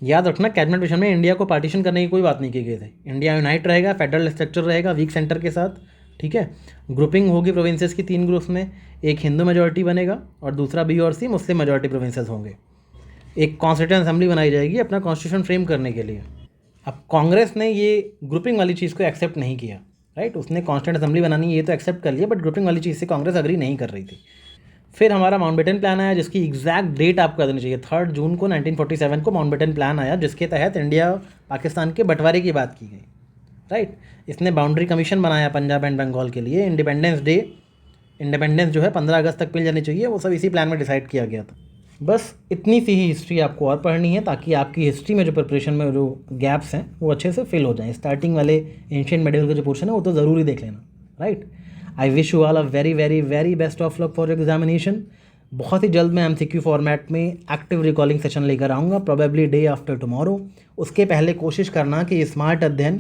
याद रखना, कैबिनेट मिशन में इंडिया को पार्टीशन करने की कोई बात नहीं की गई थी। इंडिया यूनाइट रहेगा, फेडरल स्ट्रक्चर रहेगा वीक सेंटर के साथ। ठीक है, ग्रुपिंग होगी प्रोविंसेस की 3 ग्रुप्स में, एक हिंदू मेजॉरिटी बनेगा और दूसरा बी और सी मुस्लिम मेजॉरिटी प्रोविंसेस होंगे। एक कॉन्स्टिट्यूएंट असेंबली बनाई जाएगी अपना कॉन्स्टिट्यूशन फ्रेम करने के लिए। अब कांग्रेस ने ये ग्रुपिंग वाली चीज़ को एक्सेप्ट नहीं किया, राइट। उसने कॉन्स्टिट्यूएंट असेंबली बनानी है ये तो एक्सेप्ट कर लिया, बट ग्रुपिंग वाली चीज़ से कांग्रेस अग्री नहीं कर रही थी। फिर हमारा माउंटबेटन प्लान आया, जिसकी एग्जैक्ट डेट आपको कर देनी चाहिए। 3 जून को 1947 को माउंटबेटन प्लान आया, जिसके तहत इंडिया पाकिस्तान के बंटवारे की बात की गई, राइट। इसने बाउंड्री कमीशन बनाया पंजाब एंड बंगाल के लिए। इंडिपेंडेंस जो है 15 अगस्त तक मिल जानी चाहिए, वो सब इसी प्लान में डिसाइड किया गया था। बस इतनी सी ही हिस्ट्री आपको और पढ़नी है, ताकि आपकी हिस्ट्री में जो प्रिपरेशन में जो गैप्स हैं वो अच्छे से फिल हो जाएं। स्टार्टिंग वाले एंशिएंट मेडिवल का जो पोर्शन है वो तो ज़रूरी देख लेना, right. I wish you all a very very very best of luck for examination. बहुत ही जल्द मैं MCQ फॉर्मेट में एक्टिव रिकॉलिंग सेशन लेकर आऊँगा, प्रोबेबली डे आफ्टर टुमारो। उसके पहले कोशिश करना कि स्मार्ट अध्ययन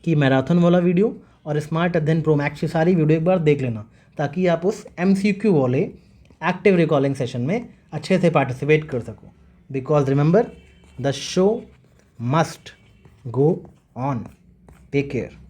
की मैराथन वाला वीडियो और स्मार्ट अध्ययन प्रो मैक्स की सारी वीडियो एक बार देख लेना, ताकि आप उस MCQ वाले एक्टिव रिकॉलिंग सेशन में अच्छे से पार्टिसिपेट कर सको। Because remember, the show must go on. Take care.